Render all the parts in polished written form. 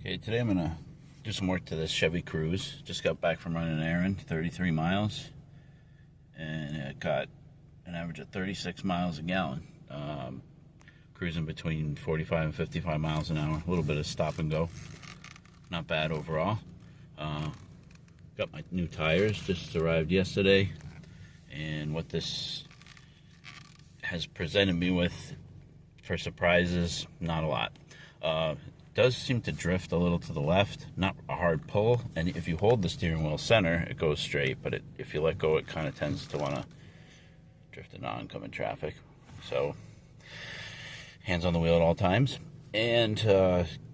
Okay, today I'm gonna do some work to this Chevy Cruze. Just got back from running an errand, 33 miles, and it got an average of 36 miles a gallon. Cruising between 45 and 55 miles an hour. A little bit of stop and go. Not bad overall. Got my new tires, just arrived yesterday, and what this has presented me with for surprises, not a lot. Does seem to drift a little to the left, not a hard pull, and if you hold the steering wheel center, it goes straight, but if you let go, it kind of tends to want to drift into oncoming traffic. So, hands on the wheel at all times, and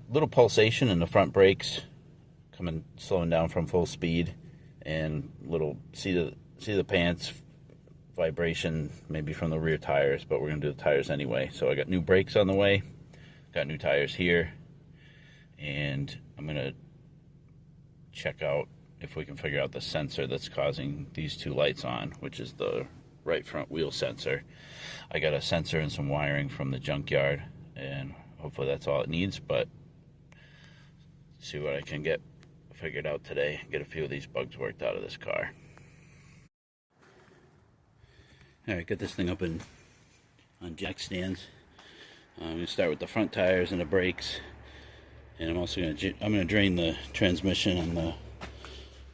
little pulsation in the front brakes, slowing down from full speed, and little see the pants vibration maybe from the rear tires, but we're gonna do the tires anyway. So I got new brakes on the way, got new tires here, and I'm gonna check out if we can figure out the sensor that's causing these two lights on, which is the right front wheel sensor. I got a sensor and some wiring from the junkyard, and hopefully that's all it needs, but see what I can get figured out today, get a few of these bugs worked out of this car. Alright, get this thing up on jack stands. I'm going to start with the front tires and the brakes, and I'm also going to drain the transmission and the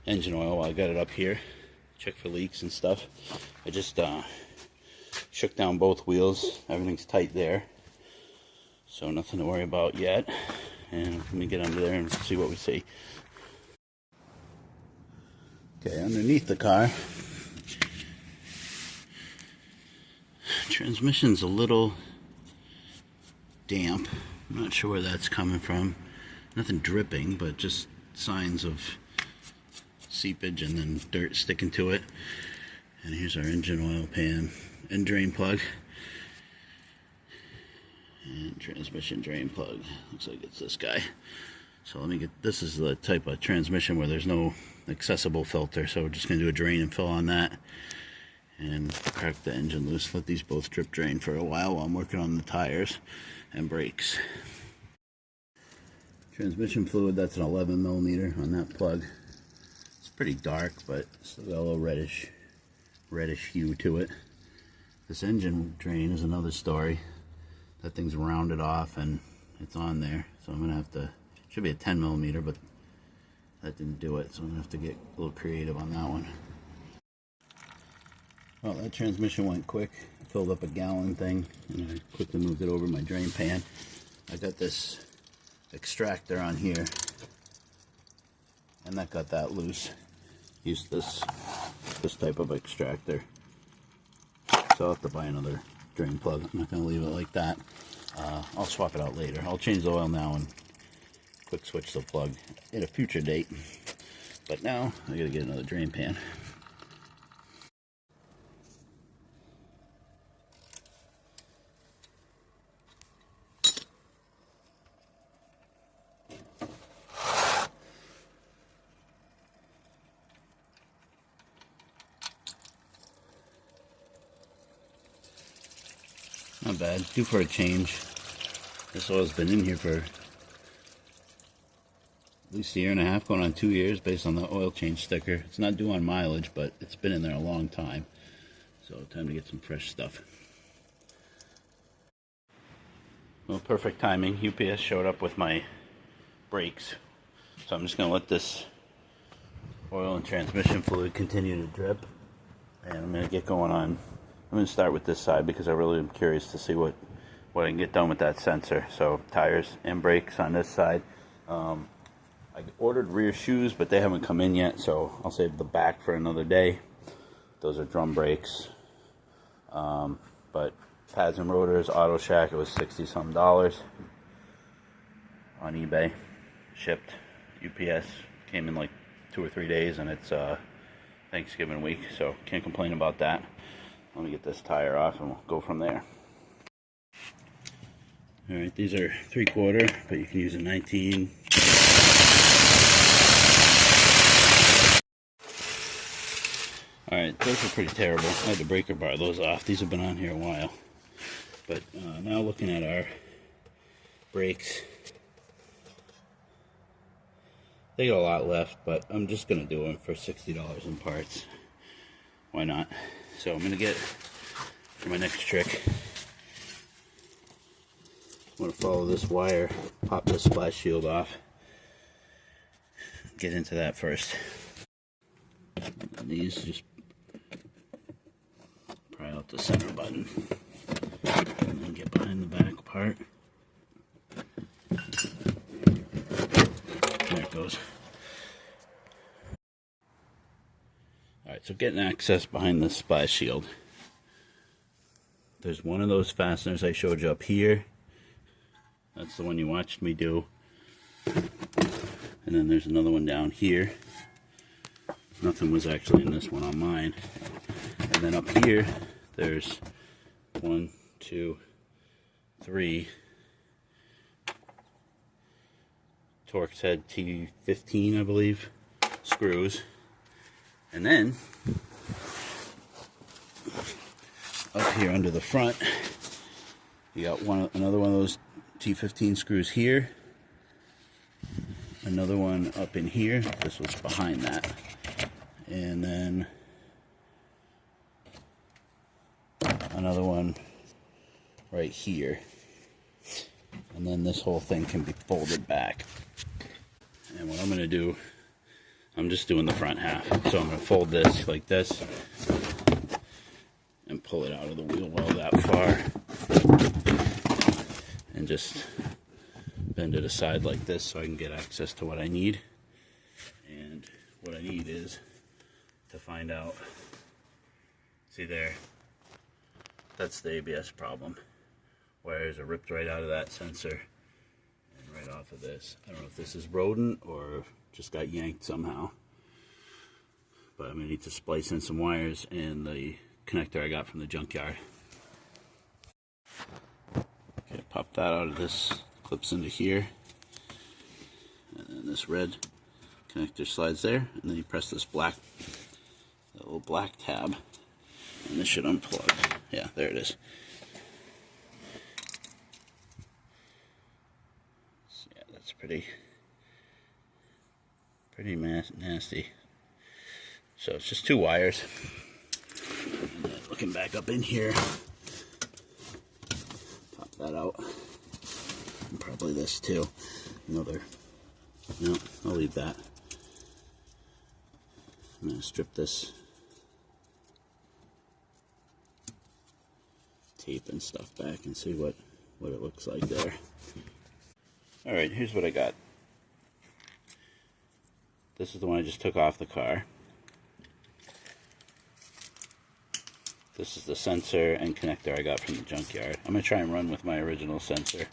engine oil while I got it up here. Check for leaks and stuff. I just shook down both wheels. Everything's tight there, so nothing to worry about yet. And let me get under there and see what we see. Okay, underneath the car, transmission's a little damp. I'm not sure where that's coming from. Nothing dripping, but just signs of seepage and then dirt sticking to it. And here's our engine oil pan and drain plug. And transmission drain plug. Looks like it's this guy. So let me get, this is the type of transmission where there's no accessible filter, so we're just going to do a drain and fill on that and crack the engine loose. Let these both drip drain for a while I'm working on the tires and brakes. Transmission fluid, that's an 11 millimeter on that plug. It's pretty dark, but still got a little reddish hue to it. This engine drain is another story. That thing's rounded off and it's on there, so I'm gonna have to, should be a 10 millimeter, but that didn't do it, so I'm gonna have to get a little creative on that one. Well, that transmission went quick. I filled up a gallon thing and I quickly moved it over my drain pan. I got this extractor on here, and that got that loose. Use this type of extractor. So I'll have to buy another drain plug. I'm not going to leave it like that. I'll swap it out later. I'll change the oil now and quick switch the plug at a future date. But now I got to get another drain pan. Not bad, due for a change. This oil's been in here for at least a year and a half, going on 2 years based on the oil change sticker. It's not due on mileage, but it's been in there a long time. So time to get some fresh stuff. Well, perfect timing. UPS showed up with my brakes. So I'm just going to let this oil and transmission fluid continue to drip. And I'm going to get going on. I'm going to start with this side because I really am curious to see what I can get done with that sensor. So tires and brakes on this side. I ordered rear shoes, but they haven't come in yet, so I'll save the back for another day. Those are drum brakes. But pads and rotors, Auto Shack, it was $60-some on eBay. Shipped. UPS came in like 2 or 3 days, and it's Thanksgiving week, so can't complain about that. Let me get this tire off and we'll go from there. Alright, these are 3/4, but you can use a 19. Alright, those are pretty terrible. I had to breaker bar those off. These have been on here a while. But now looking at our brakes, They got a lot left, but I'm just gonna do them for $60 in parts. Why not? So I'm gonna get, for my next trick, I'm gonna follow this wire, pop this splash shield off, get into that first. And these, just pry out the center button, and then get behind the back part. There it goes. Alright, so getting access behind the splash shield. There's one of those fasteners I showed you up here. That's the one you watched me do. And then there's another one down here. Nothing was actually in this one on mine. And then up here, there's 1, 2, 3 Torx head T15, I believe, screws. And then up here under the front, you got another one of those T15 screws here. Another one up in here. This was behind that. And then another one right here. And then this whole thing can be folded back. And what I'm going to do, I'm just doing the front half. So I'm going to fold this like this and pull it out of the wheel well that far. And just bend it aside like this so I can get access to what I need. And what I need is to find out, see there, that's the ABS problem. Wires are ripped right out of that sensor and right off of this. I don't know if this is rodent or just got yanked somehow, but I'm going to need to splice in some wires and the connector I got from the junkyard. Okay, pop that out of this, clips into here, and then this red connector slides there, and then you press this black, that little black tab, and this should unplug. Yeah, there it is. So yeah, that's pretty nasty. So it's just 2 wires. And then looking back up in here, pop that out. And probably this too. Another. No, I'll leave that. I'm going to strip this tape and stuff back and see what it looks like there. Alright, here's what I got. This is the one I just took off the car. This is the sensor and connector I got from the junkyard. I'm going to try and run with my original sensor.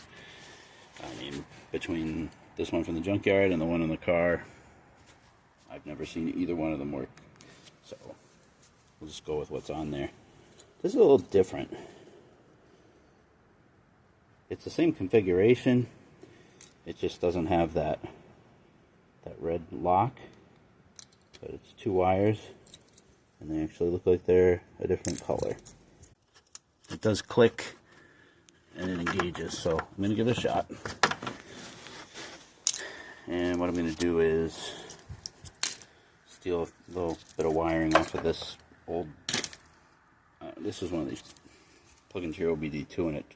I mean, between this one from the junkyard and the one in the car, I've never seen either one of them work. So, we'll just go with what's on there. This is a little different. It's the same configuration. It just doesn't have that red lock. But it's 2 wires. And they actually look like they're a different color. It does click and it engages, so I'm going to give it a shot. And what I'm going to do is steal a little bit of wiring off of this old, this is one of these plug into your OBD2 and it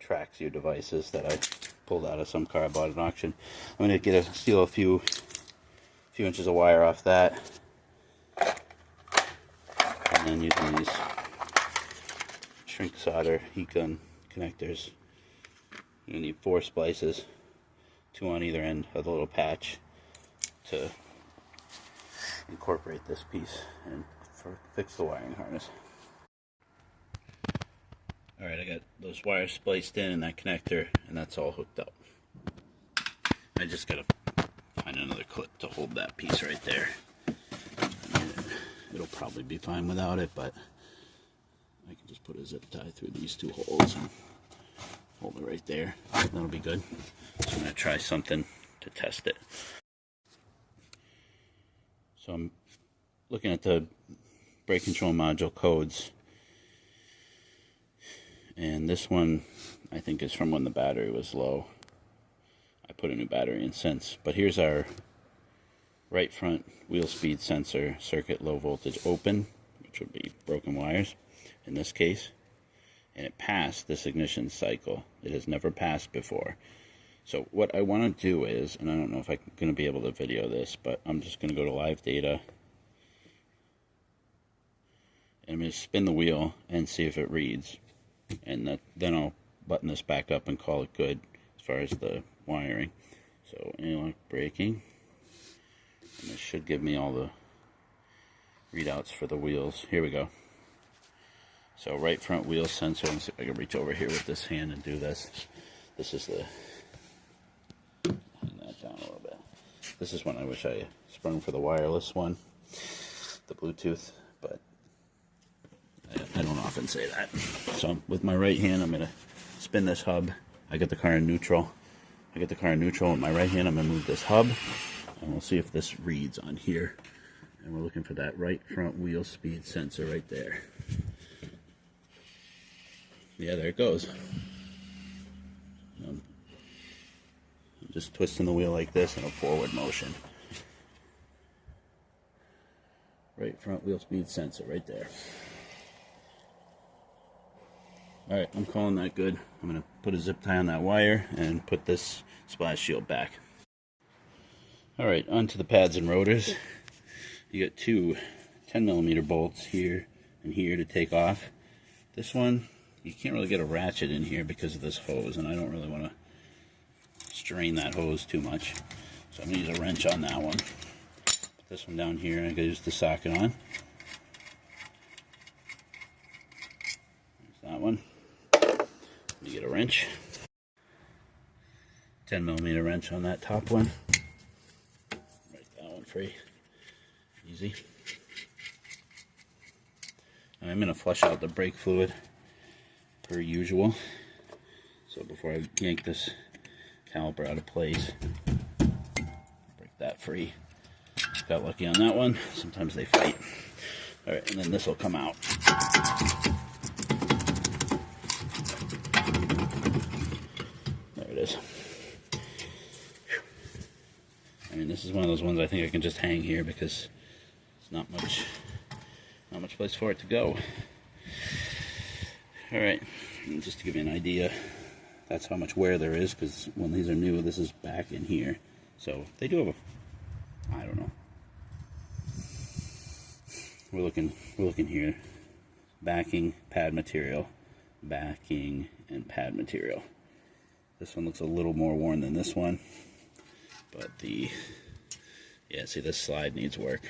tracks your devices that I pulled out of some car I bought at an auction. I'm going to steal a few inches of wire off that. And then using these shrink solder heat gun connectors, you're going to need 4 splices, 2 on either end of the little patch to incorporate this piece and fix the wiring harness. Alright, I got those wires spliced in and that connector, and that's all hooked up. I just got to find another clip to hold that piece right there. It'll probably be fine without it, but I can just put a zip tie through these 2 holes and hold it right there. That'll be good. So I'm going to try something to test it. So I'm looking at the brake control module codes, and this one I think is from when the battery was low. I put a new battery in since, but here's our right front wheel speed sensor circuit low voltage open, which would be broken wires in this case, and it passed this ignition cycle. It has never passed before. So what I want to do is, and I don't know if I'm going to be able to video this, but I'm just going to go to live data, and I'm going to spin the wheel and see if it reads, and then I'll button this back up and call it good as far as the wiring. So anti-lock braking, and this should give me all the readouts for the wheels. Here we go. So right front wheel sensor. Let me see if I can reach over here with this hand and do this. This is the, hang that down a little bit. This is one I wish I sprung for the wireless one, the Bluetooth, but I don't often say that. So with my right hand, I'm gonna spin this hub. I get the car in neutral. With my right hand, I'm gonna move this hub, and we'll see if this reads on here. And we're looking for that right front wheel speed sensor right there. Yeah, there it goes. I'm just twisting the wheel like this in a forward motion. Right front wheel speed sensor right there. Alright, I'm calling that good. I'm going to put a zip tie on that wire and put this splash shield back. Alright, onto the pads and rotors. You got two 10mm bolts here and here to take off. This one, you can't really get a ratchet in here because of this hose, and I don't really want to strain that hose too much. So I'm going to use a wrench on that one. Put this one down here, and I'm going to use the socket on. There's that one. Let me get a wrench. 10mm wrench on that top one. Break that one free. Easy. And I'm going to flush out the brake fluid per usual. So before I yank this caliper out of place, break that free. Got lucky on that one. Sometimes they fight. Alright, and then this will come out. There it is. I mean, this is one of those ones I think I can just hang here because there's not much place for it to go. Alright, just to give you an idea, that's how much wear there is, because when these are new, this is back in here. So they do have a, I don't know. We're looking here. Backing, pad material, backing, and pad material. This one looks a little more worn than this one, but yeah, see, this slide needs work.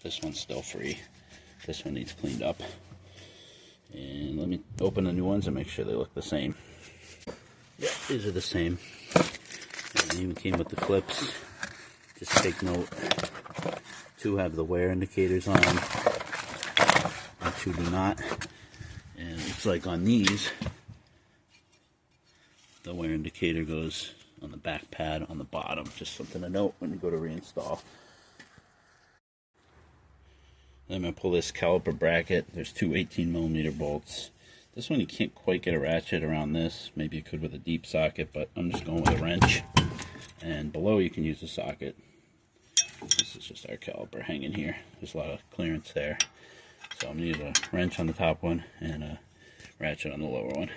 This one's still free. This one needs cleaned up. And let me open the new ones and make sure they look the same. Yeah, these are the same. And they even came with the clips. Just take note. 2 have the wear indicators on, and 2 do not. And it's like on these, the wear indicator goes on the back pad on the bottom. Just something to note when you go to reinstall. Then I'm going to pull this caliper bracket. There's 2 18mm bolts. This one you can't quite get a ratchet around this. Maybe you could with a deep socket, but I'm just going with a wrench. And below you can use a socket. This is just our caliper hanging here. There's a lot of clearance there. So I'm going to use a wrench on the top one and a ratchet on the lower one.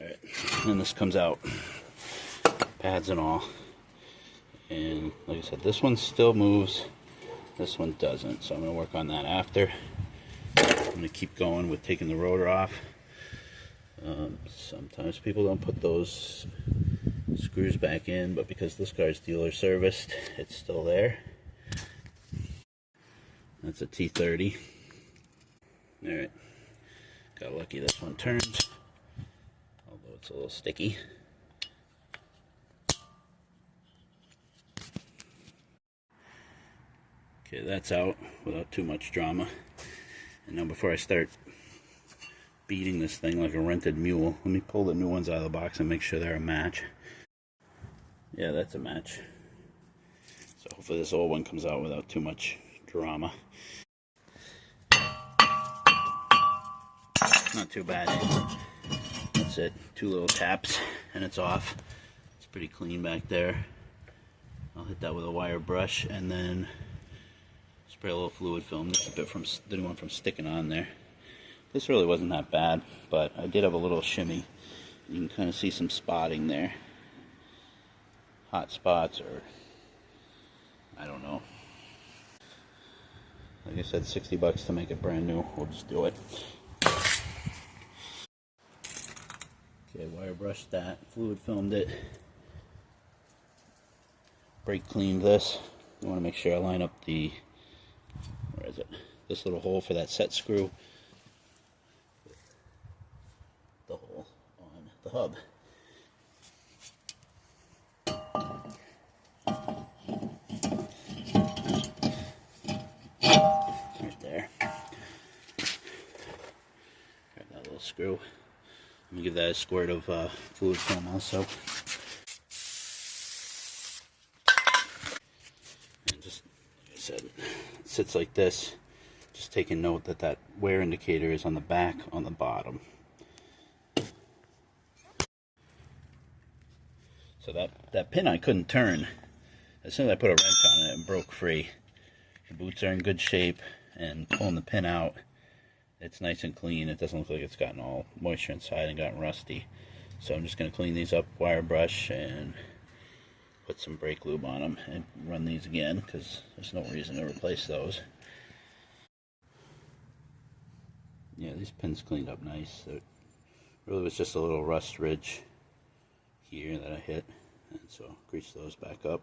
Alright, and this comes out, pads and all, and like I said, this one still moves, this one doesn't, so I'm going to work on that after. I'm going to keep going with taking the rotor off. Sometimes people don't put those screws back in, but because this car's dealer serviced, it's still there. That's a T30. Alright, got lucky this one turns. Although it's a little sticky. Okay, that's out without too much drama. And now before I start beating this thing like a rented mule, let me pull the new ones out of the box and make sure they're a match. Yeah, that's a match. So hopefully this old one comes out without too much drama. Not too bad. That's it. 2 little taps and it's off. It's pretty clean back there. I'll hit that with a wire brush and then spray a little fluid film to keep it from the new one from sticking on there. This really wasn't that bad, but I did have a little shimmy. You can kind of see some spotting there. Hot spots, or I don't know. Like I said, 60 bucks to make it brand new. We'll just do it. Okay, wire brushed that, fluid filmed it, brake cleaned this. I want to make sure I line up the, where is it? This little hole for that set screw. The hole on the hub. Right there. Grab that little screw. I'm going to give that a squirt of fluid film also. And just, like I said, it sits like this. Just taking note that that wear indicator is on the back, on the bottom. So that pin I couldn't turn. As soon as I put a wrench on it, it broke free. The boots are in good shape, and pulling the pin out, it's nice and clean. It doesn't look like it's gotten all moisture inside and gotten rusty. So I'm just going to clean these up, wire brush, and put some brake lube on them and run these again, because there's no reason to replace those. Yeah, these pins cleaned up nice. It really was just a little rust ridge here that I hit, and so grease those back up.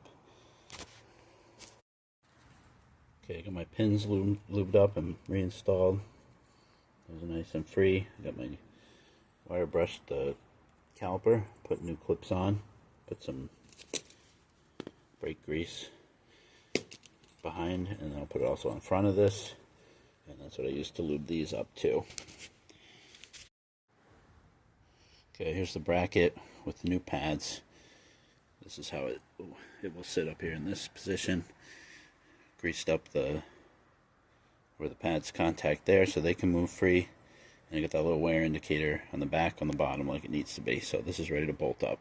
Okay, I got my pins lubed up and reinstalled. Those are nice and free. I got my wire brushed the caliper, put new clips on, put some brake grease behind, and then I'll put it also in front of this, and that's what I use to lube these up too. Okay, here's the bracket with the new pads. This is how it will sit up here in this position. Greased up where the pads contact there so they can move free. And I got that little wear indicator on the back, on the bottom, like it needs to be. So this is ready to bolt up.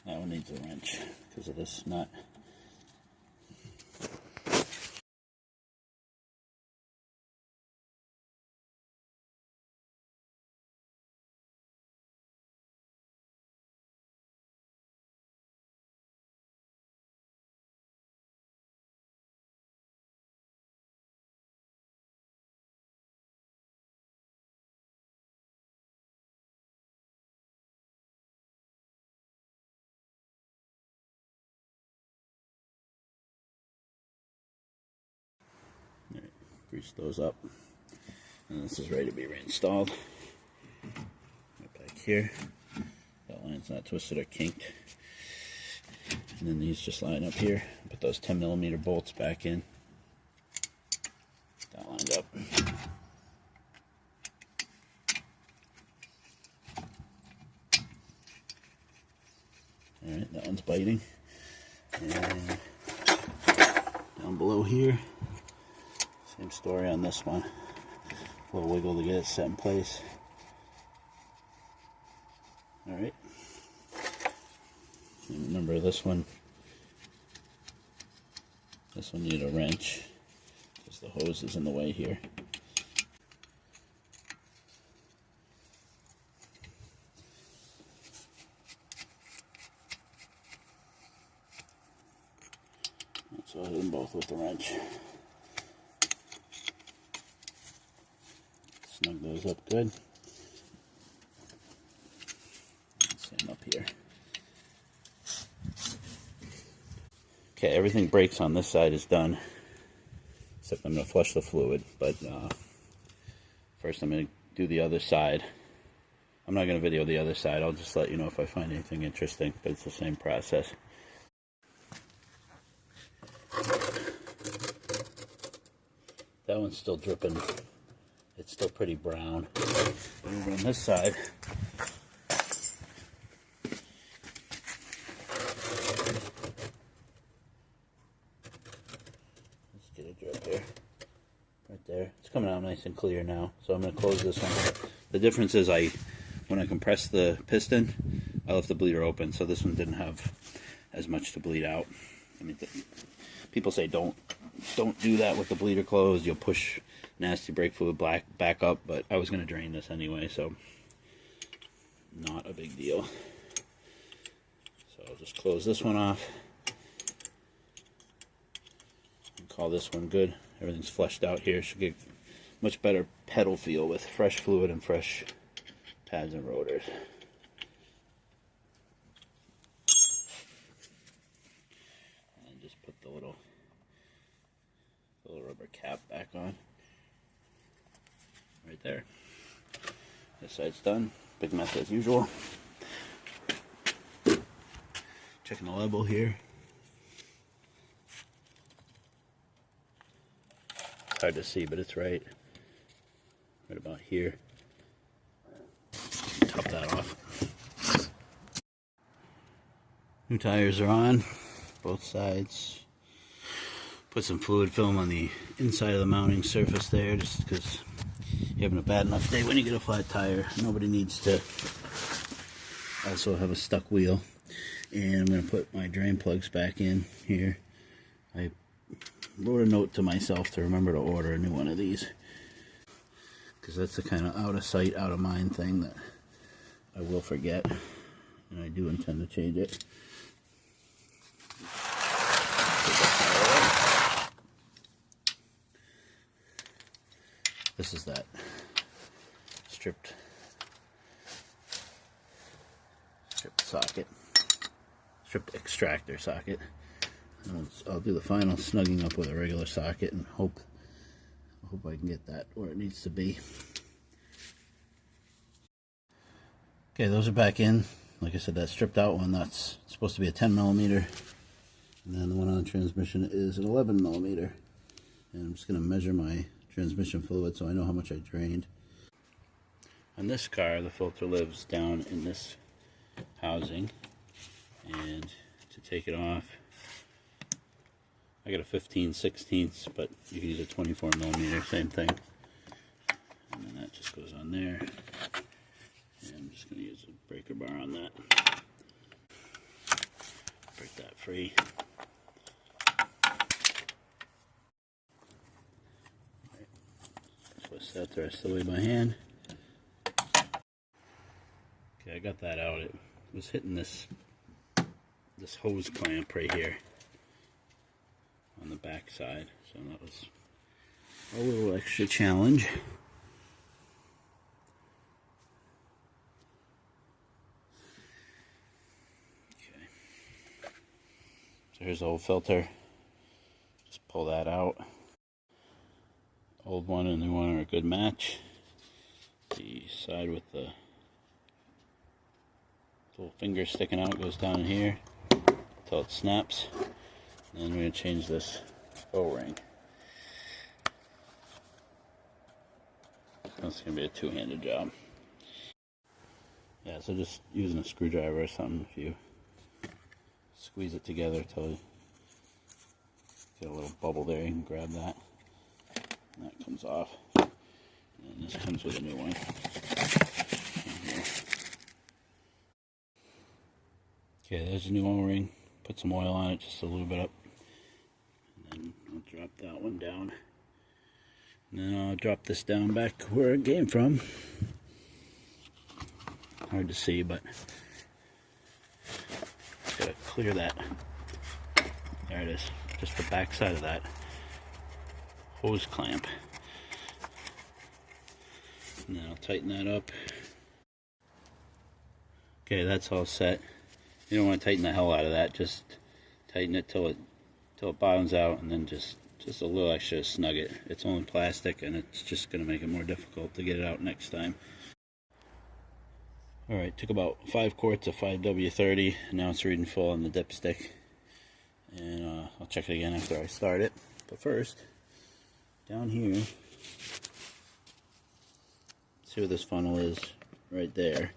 That one needs a wrench because of this nut. Right, grease those up, and this is ready to be reinstalled. Right back here, that line's not twisted or kinked, and then these just line up here. Put those 10mm bolts back in. That lined up. All right, that one's biting, and down below here. Same story on this one. A little wiggle to get it set in place. Alright. Remember this one needed a wrench because the hose is in the way here. So I'll hit them both with the wrench. Snug those up good. Same up here. Okay, everything brakes on this side is done, except I'm going to flush the fluid. But first I'm going to do the other side. I'm not going to video the other side. I'll just let you know if I find anything interesting, but it's the same process. That one's still dripping. It's still pretty brown. Over on this side, let's get a drip here. Right there. It's coming out nice and clear now. So I'm going to close this one. The difference is when I compress the piston, I left the bleeder open, so this one didn't have as much to bleed out. I mean, people say don't do that with the bleeder closed. You'll push nasty brake fluid back up, but I was going to drain this anyway, so not a big deal. So I'll just close this one off and call this one good. Everything's flushed out here. Should get much better pedal feel with fresh fluid and fresh pads and rotors. And just put the little rubber cap back on. Right there. This side's done. Big mess as usual. Checking the level here. It's hard to see, but it's right about here. Top that off. New tires are on, both sides. Put some fluid film on the inside of the mounting surface there, just because you're having a bad enough day when you get a flat tire. Nobody needs to also have a stuck wheel. And I'm going to put my drain plugs back in here. I wrote a note to myself to remember to order a new one of these, because that's the kind of out of sight, out of mind thing that I will forget, and I do intend to change it. This is that stripped socket, stripped extractor socket. And I'll do the final snugging up with a regular socket and hope I can get that where it needs to be. Okay, those are back in. Like I said, that stripped out one, that's supposed to be a 10mm, and then the one on the transmission is an 11mm. And I'm just going to measure my transmission fluid so I know how much I drained. On this car, the filter lives down in this housing, and to take it off, I got a 15/16, but you can use a 24mm, same thing. And then that just goes on there. And I'm just going to use a breaker bar on that. Break that free. Right. Twist that the rest of the way by hand. Okay, I got that out. It was hitting this hose clamp right here on the back side, so that was a little extra challenge. Okay, so here's the old filter. Just pull that out. Old one and new one are a good match. The side with the little finger sticking out goes down in here until it snaps. And then we're going to change this O-ring. That's going to be a two-handed job. Yeah, so just using a screwdriver or something, if you squeeze it together till you get a little bubble there, you can grab that. And that comes off. And this comes with a new one. Okay, there's a new O-ring. Put some oil on it, just to lube it up. And then I'll drop that one down. And then I'll drop this down back where it came from. Hard to see, but just gotta clear that. There it is. Just the back side of that hose clamp. And then I'll tighten that up. Okay, that's all set. You don't want to tighten the hell out of that. Just tighten it till it bottoms out, and then just Just a little extra to snug it. It's only plastic and it's just going to make it more difficult to get it out next time. Alright, took about 5 quarts of 5W30. Now it's reading full on the dipstick. And I'll check it again after I start it. But first, down here, see where this funnel is? Right there.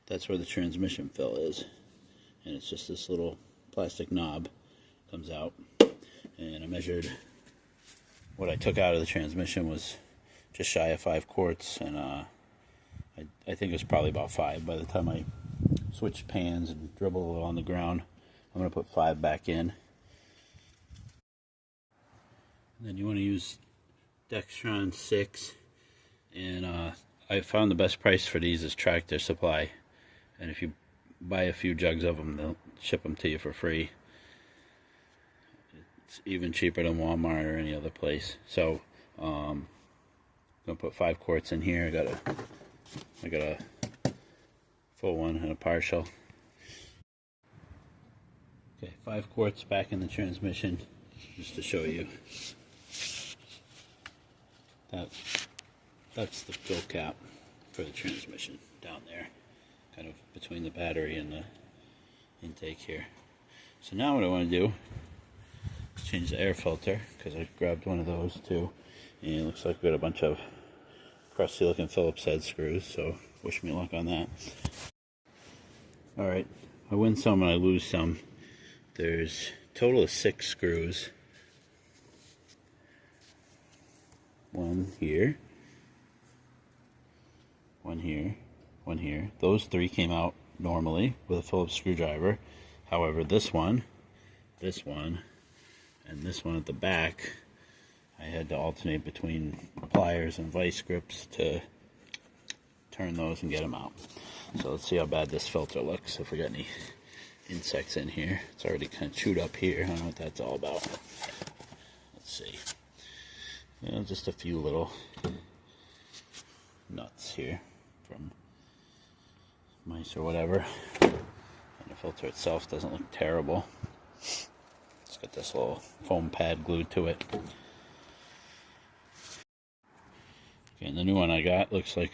That's where the transmission fill is. And it's just this little plastic knob comes out. And I measured what I took out of the transmission was just shy of 5 quarts, and I think it was probably about 5 by the time I switched pans and dribbled a little on the ground. I'm going to put 5 back in. And then you want to use Dextron 6, and I found the best price for these is Tractor Supply, and if you buy a few jugs of them, they'll ship them to you for free. It's even cheaper than Walmart or any other place. So I'm gonna put 5 quarts in here. I got a full one and a partial. Okay, 5 quarts back in the transmission, just to show you. That's the fill cap for the transmission down there, kind of between the battery and the intake here. So now what I want to do is change the air filter, because I grabbed one of those too, and it looks like we got a bunch of crusty looking Phillips head screws, so wish me luck on that. Alright, I win some and I lose some. There's a total of 6 screws. 1 here, 1 here, 1 here. Those 3 came out normally with a Phillips screwdriver. However, this one, and this one at the back, I had to alternate between pliers and vice grips to turn those and get them out. So let's see how bad this filter looks, if we got any insects in here. It's already kind of chewed up here. I don't know what that's all about. Let's see. Just a few little nuts here from mice or whatever. And the filter itself doesn't look terrible. It's got this little foam pad glued to it. Okay, and the new one I got looks like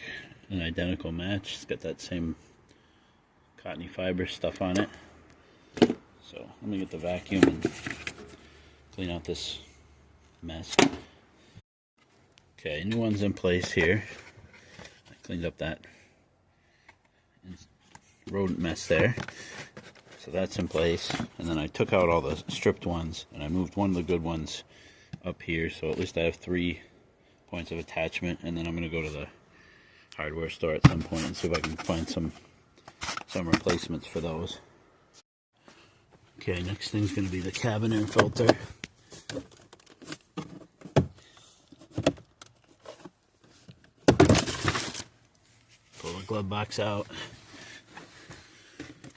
an identical match. It's got that same cottony fiber stuff on it. So let me get the vacuum and clean out this mess. Okay, new one's in place here. I cleaned up that rodent mess there. So that's in place. And then I took out all the stripped ones and I moved one of the good ones up here. So at least I have 3 points of attachment. And then I'm going to go to the hardware store at some point and see if I can find some replacements for those. Okay, next thing's going to be the cabin air filter. Pull the glove box out,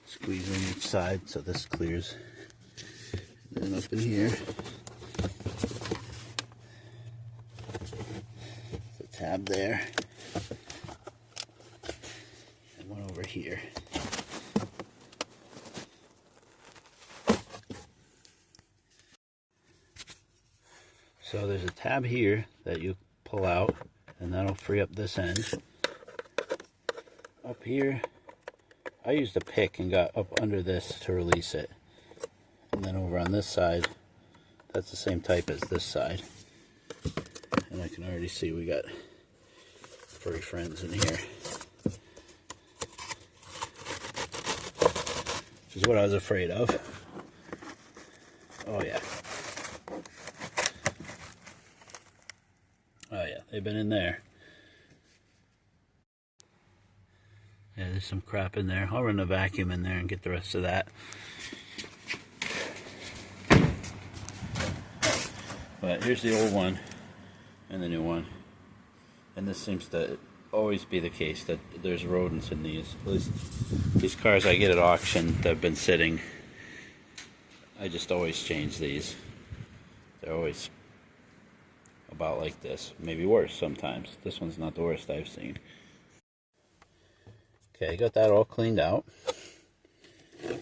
squeeze on each side so this clears. And then up in here, the tab there, and one over here. So there's a tab here that you pull out, and that'll free up this end. Up here, I used a pick and got up under this to release it. And then over on this side, that's the same type as this side. And I can already see we got furry friends in here. Which is what I was afraid of. Oh yeah. Oh yeah, they've been in there. Yeah, there's some crap in there. I'll run a vacuum in there and get the rest of that. But here's the old one and the new one. And this seems to always be the case, that there's rodents in these. At least these cars I get at auction that have been sitting, I just always change these. They're always about like this. Maybe worse sometimes. This one's not the worst I've seen. Okay, got that all cleaned out.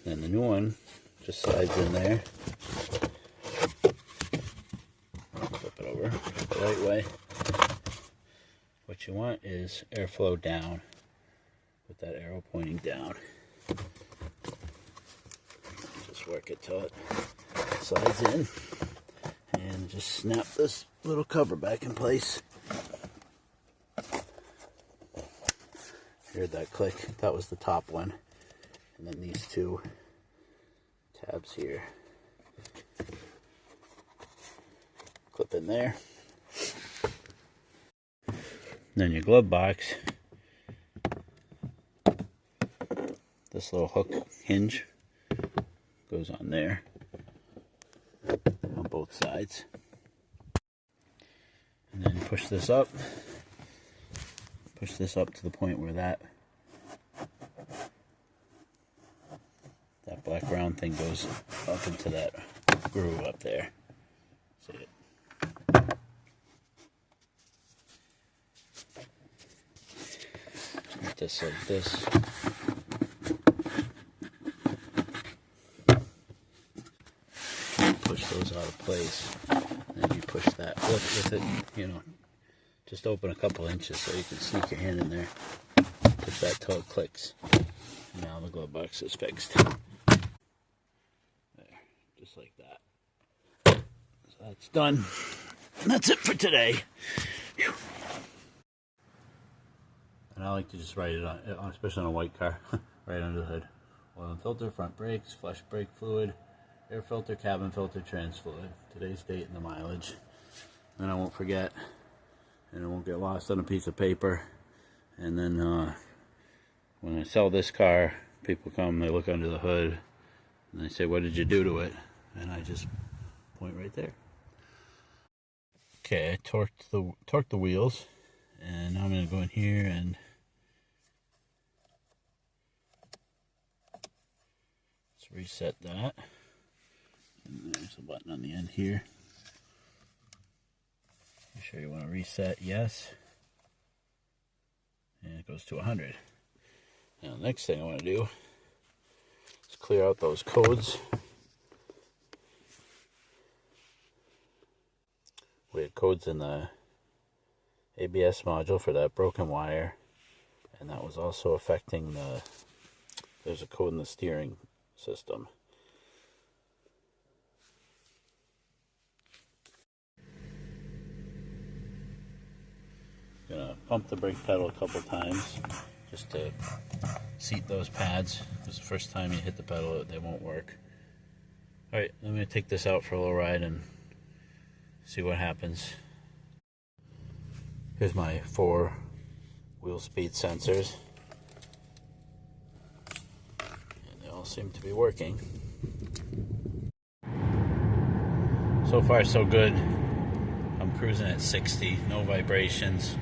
Then the new one just slides in there. the right way. What you want is airflow down, with that arrow pointing down. Just work it till it slides in, and just snap this little cover back in place. Heard that click? That was the top one. And then these two tabs here. Clip in there. Then your glove box. This little hook hinge goes on there on both sides. And then push this up. Push this up to the point where that black round thing goes up into that groove up there. See it? Make this like this. Push those out of place. And then you push that with it, you know. Just open a couple inches so you can sneak your hand in there. Push that till it clicks. And now the glove box is fixed. There, just like that. So that's done. And that's it for today. Whew. And I like to just write it on, especially on a white car, right under the hood. Oil and filter, front brakes, flush brake fluid, air filter, cabin filter, trans fluid. Today's date and the mileage. And I won't forget. And it won't get lost on a piece of paper. And then when I sell this car, people come, they look under the hood, and they say, what did you do to it? And I just point right there. Okay, I torqued the wheels, and now I'm going to go in here and let's reset that. And there's a button on the end here. Make sure you want to reset, yes. And it goes to 100. Now the next thing I want to do is clear out those codes. We had codes in the ABS module for that broken wire. And that was also affecting there's a code in the steering system. Gonna pump the brake pedal a couple times just to seat those pads, because the first time you hit the pedal they won't work. Alright, I'm gonna take this out for a little ride and see what happens. Here's my 4 wheel speed sensors, and they all seem to be working. So far so good. I'm cruising at 60, no vibrations.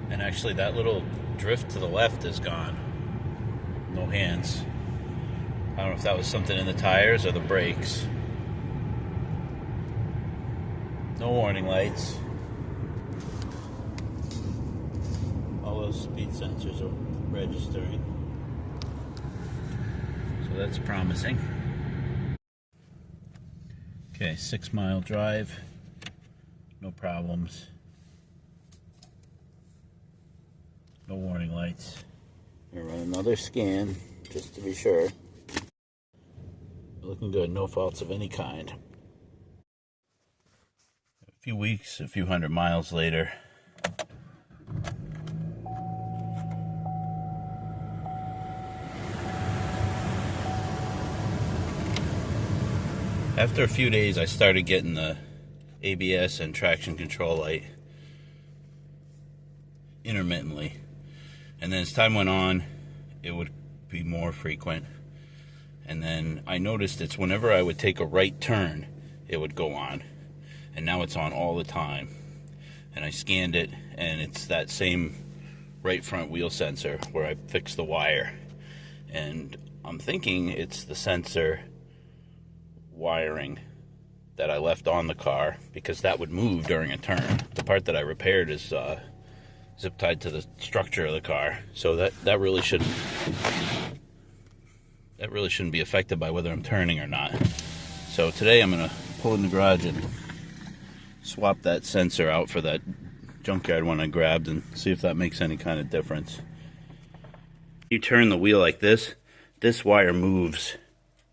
And actually that little drift to the left is gone. No hands. I don't know if that was something in the tires or the brakes. No warning lights. All those speed sensors are registering. So that's promising. Okay, 6-mile drive. No problems. No warning lights. I'm gonna run another scan just to be sure. Looking good, no faults of any kind. A few weeks, a few hundred miles later. After a few days, I started getting the ABS and traction control light intermittently. And then as time went on, it would be more frequent. And then I noticed it's whenever I would take a right turn, it would go on. And now it's on all the time. And I scanned it, and it's that same right front wheel sensor where I fixed the wire. And I'm thinking it's the sensor wiring that I left on the car, because that would move during a turn. The part that I repaired is zip tied to the structure of the car, so that really shouldn't be affected by whether I'm turning or not. So today I'm gonna pull in the garage and swap that sensor out for that junkyard one I grabbed and see if that makes any kind of difference. You turn the wheel like this wire moves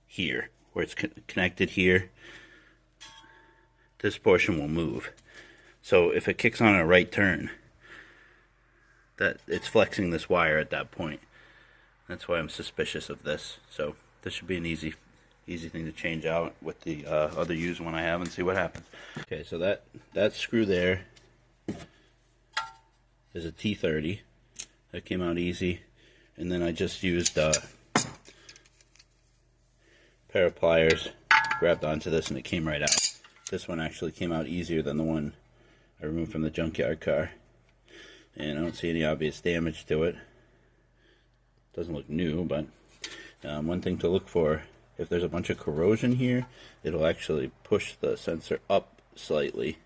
here, where it's connected here. This portion will move. So if it kicks on a right turn, that it's flexing this wire at that point. That's why I'm suspicious of this. So this should be an easy thing to change out with the other used one I have and see what happens. Okay, so that screw there is a T30. That came out easy. And then I just used a pair of pliers, grabbed onto this, and it came right out. This one actually came out easier than the one I removed from the junkyard car. And I don't see any obvious damage to it. Doesn't look new, but one thing to look for, if there's a bunch of corrosion here, it'll actually push the sensor up slightly.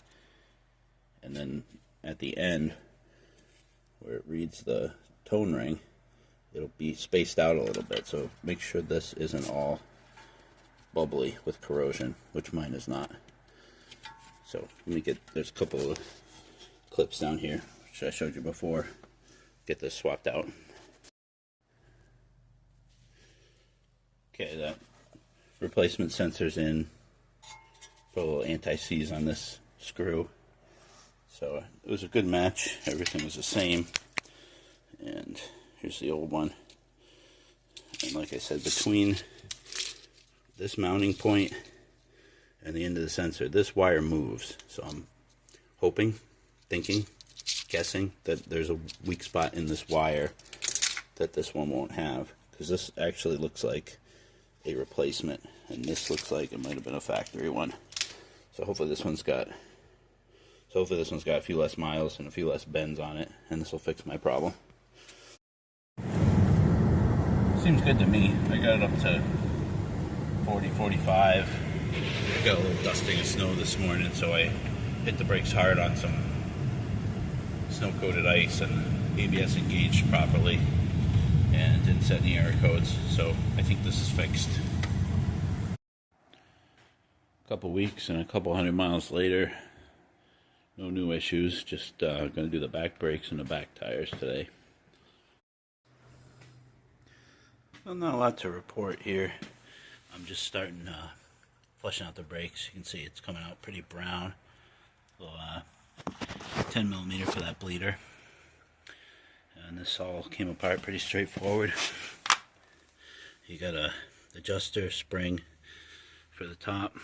And then at the end, where it reads the tone ring, it'll be spaced out a little bit. So make sure this isn't all bubbly with corrosion, which mine is not. So let me get, there's a couple of clips down here, which I showed you before. Get this swapped out. Okay, that replacement sensor's in. Put a little anti-seize on this screw. So it was a good match. Everything was the same. And here's the old one. And like I said, between this mounting point and the end of the sensor, this wire moves. So I'm hoping, thinking, guessing that there's a weak spot in this wire that this one won't have. Because this actually looks like a replacement, and this looks like it might have been a factory one. So hopefully this one's got a few less miles and a few less bends on it, and this will fix my problem. Seems good to me. I got it up to 40, 45. I got a little dusting of snow this morning, so I hit the brakes hard on some snow-coated ice, and ABS engaged properly and didn't set any error codes, so I think this is fixed. A couple weeks and a couple hundred miles later, no new issues, just going to do the back brakes and the back tires today. Well, not a lot to report here. I'm just starting flushing out the brakes. You can see it's coming out pretty brown. A little 10 millimeter for that bleeder. And this all came apart pretty straightforward. You got a adjuster spring for the top,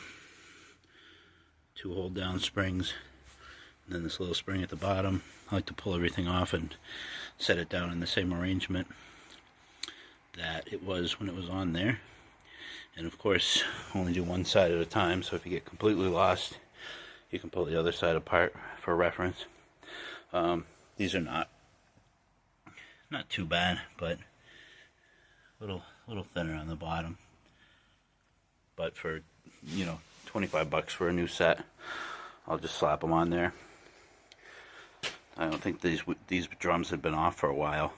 2 hold down springs, and then this little spring at the bottom. I like to pull everything off and set it down in the same arrangement that it was when it was on there. And of course, only do one side at a time, so if you get completely lost, you can pull the other side apart for reference. These are not too bad, but a little thinner on the bottom. But for, you know, 25 bucks for a new set, I'll just slap them on there. I don't think these drums had been off for a while.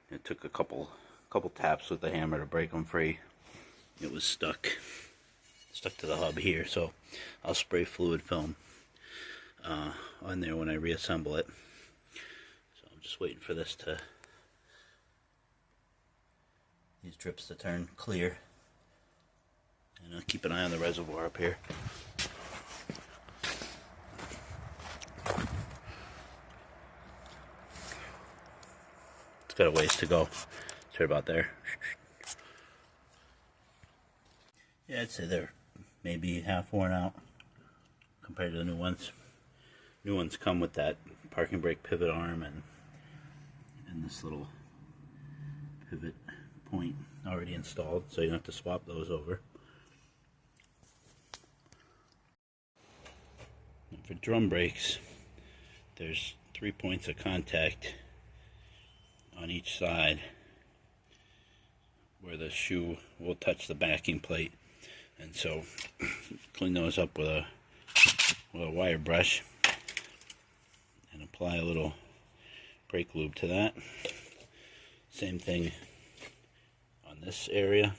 It took a couple taps with the hammer to break them free. It was stuck to the hub here, so I'll spray fluid film on there when I reassemble it. So I'm just waiting for these drips to turn clear, and I'll keep an eye on the reservoir up here. It's got a ways to go. It's right about there. Yeah, I'd say they're maybe half worn out compared to the new ones. New ones come with that parking brake pivot arm and this little pivot point already installed, so you don't have to swap those over. And for drum brakes, there's 3 points of contact on each side where the shoe will touch the backing plate, and so clean those up with a wire brush and apply a little brake lube to that. Same thing on this area,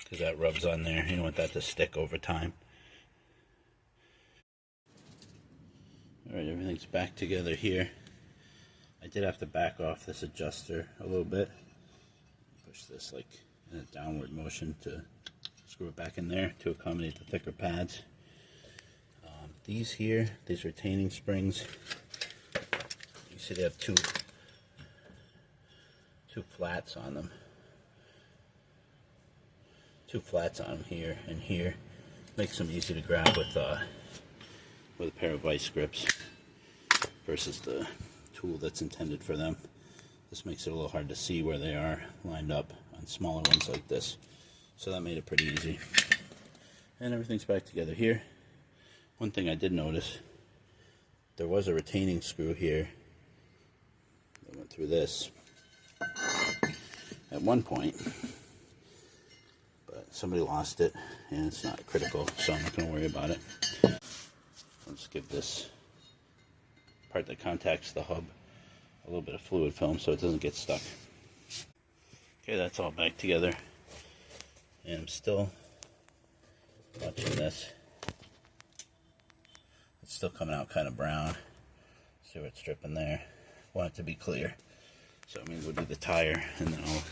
because because that rubs on there. You don't want that to stick over time. Alright, everything's back together here. I did have to back off this adjuster a little bit. Push this like in a downward motion to screw it back in there to accommodate the thicker pads. These here, these retaining springs, you see they have two flats on them. Two flats on them here and here. Makes them easy to grab with a pair of vice grips versus the tool that's intended for them. This makes it a little hard to see where they are lined up on smaller ones like this. So that made it pretty easy. And everything's back together here. One thing I did notice, there was a retaining screw here that went through this at one point, but somebody lost it and it's not critical, so I'm not going to worry about it. I'll just give this part that contacts the hub a little bit of fluid film so it doesn't get stuck. Okay, that's all back together, and I'm still watching this. It's still coming out kind of brown. See where it's dripping there. Want it to be clear. So I'm going to go do the tire and then I'll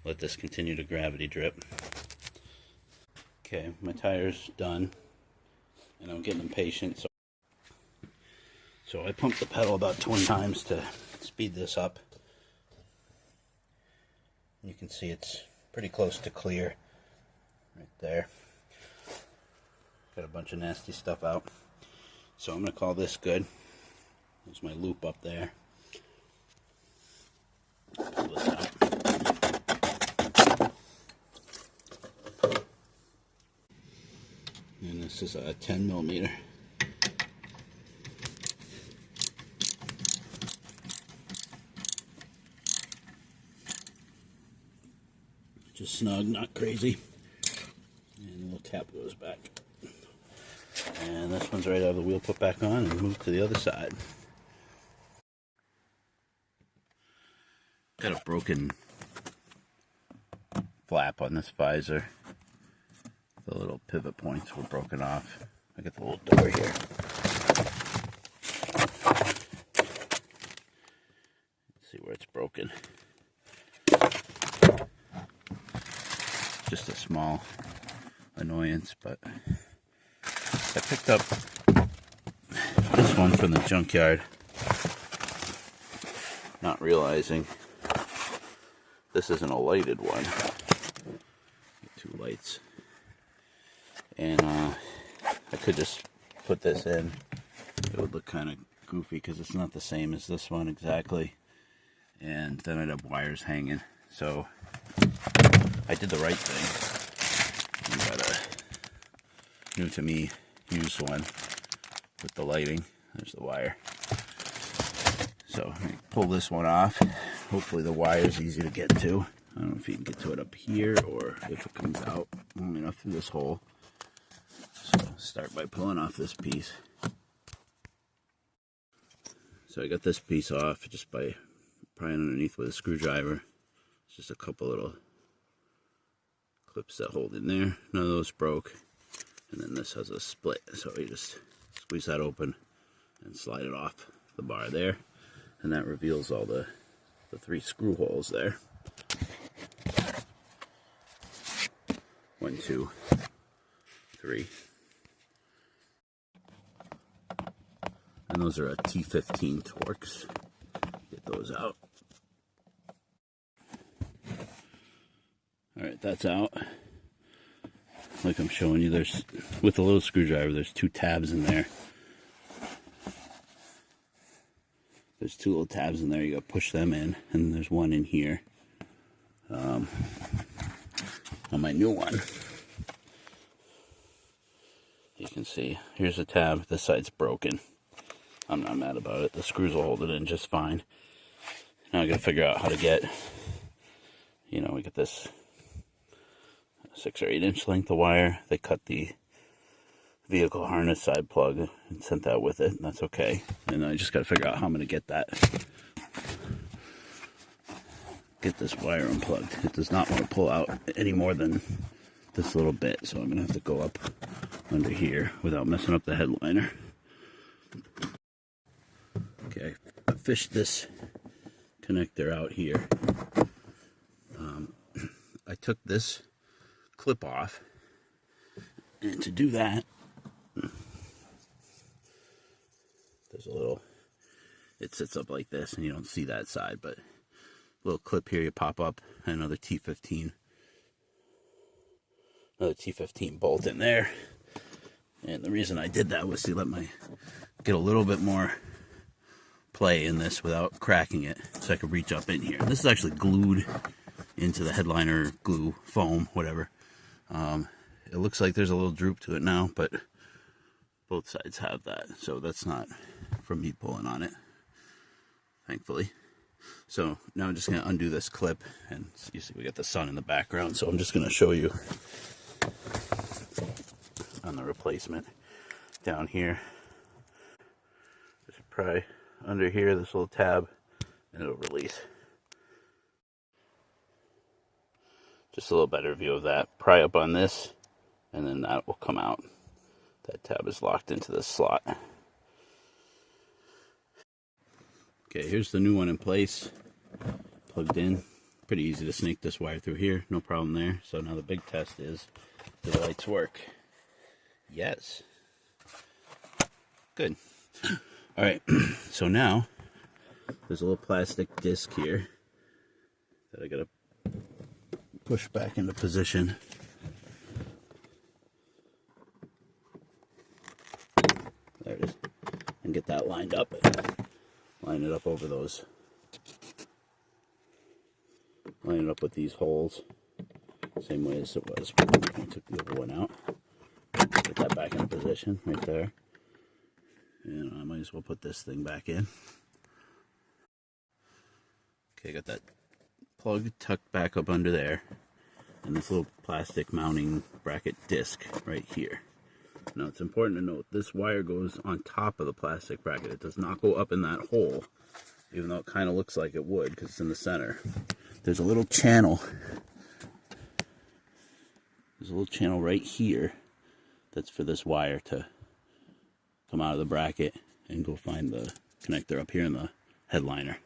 let this continue to gravity drip. Okay, my tire's done and I'm getting impatient. So I pumped the pedal about 20 times to speed this up. You can see it's pretty close to clear right there. Got a bunch of nasty stuff out. So I'm going to call this good. There's my loop up there. Pull this out. And this is a 10 millimeter. Just snug, not crazy. And a little tap goes back. And this one's right out of the wheel, put back on and move to the other side. Got a broken flap on this visor. The little pivot points were broken off. I got the little door here. Let's see where it's broken. Just a small annoyance, but I picked up this one from the junkyard, not realizing this isn't a lighted one. Two lights. And I could just put this in. It would look kind of goofy because it's not the same as this one exactly. And then I'd have wires hanging. So I did the right thing. I got a new to me used one with the lighting. There's the wire. So I pull this one off. Hopefully the wire is easy to get to. I don't know if you can get to it up here or if it comes out long enough through this hole. So start by pulling off this piece. So I got this piece off just by prying underneath with a screwdriver. It's just a couple little clips that hold in there. None of those broke. And then this has a split, so you just squeeze that open and slide it off the bar there. And that reveals all the 3 screw holes there. 1, 2, 3. And those are a T15 Torx. Get those out. Alright, that's out. Like I'm showing you, there's, with a little screwdriver, there's 2 tabs in there. There's 2 little tabs in there, you gotta push them in, and there's one in here. On my new one, you can see, here's a tab, this side's broken. I'm not mad about it, the screws will hold it in just fine. Now I gotta figure out how to get, we get this 6 or 8 inch length of wire. They cut the vehicle harness side plug and sent that with it, and that's okay. And I just got to figure out how I'm going to get that get this wire unplugged. It does not want to pull out any more than this little bit, so I'm gonna have to go up under here without messing up the headliner. Okay, I fished this connector out here. I took this clip off, and to do that, there's a little, it sits up like this, and you don't see that side, but little clip here you pop up, another T15 bolt in there. And the reason I did that was to let get a little bit more play in this without cracking it, so I could reach up in here. And this is actually glued into the headliner glue, foam, whatever. It looks like there's a little droop to it now, but both sides have that, so that's not from me pulling on it, thankfully. So now I'm just going to undo this clip, and you see we got the sun in the background, so I'm just going to show you on the replacement down here. Just pry under here, this little tab, and it'll release. Just a little better view of that. Pry up on this, and then that will come out. That tab is locked into this slot. Okay, here's the new one in place, plugged in. Pretty easy to snake this wire through here, no problem there. So now the big test is, do the lights work? Yes. Good. All right, so now there's a little plastic disc here that I gotta push back into position. There it is. And get that lined up. Line it up over those. Line it up with these holes. Same way as it was when I took the other one out. Get that back into position right there. And I might as well put this thing back in. Okay, got that plug tucked back up under there, and this little plastic mounting bracket disc right here. Now it's important to note this wire goes on top of the plastic bracket. It does not go up in that hole, even though it kind of looks like it would because it's in the center. There's a little channel. There's a little channel right here that's for this wire to come out of the bracket and go find the connector up here in the headliner.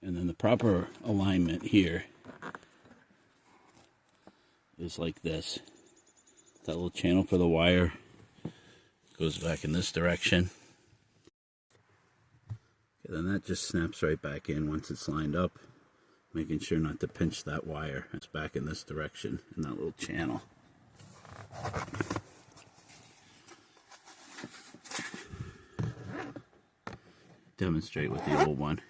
And then the proper alignment here is like this. That little channel for the wire goes back in this direction. Okay, then that just snaps right back in once it's lined up, making sure not to pinch that wire. It's back in this direction in that little channel. Demonstrate with the old one.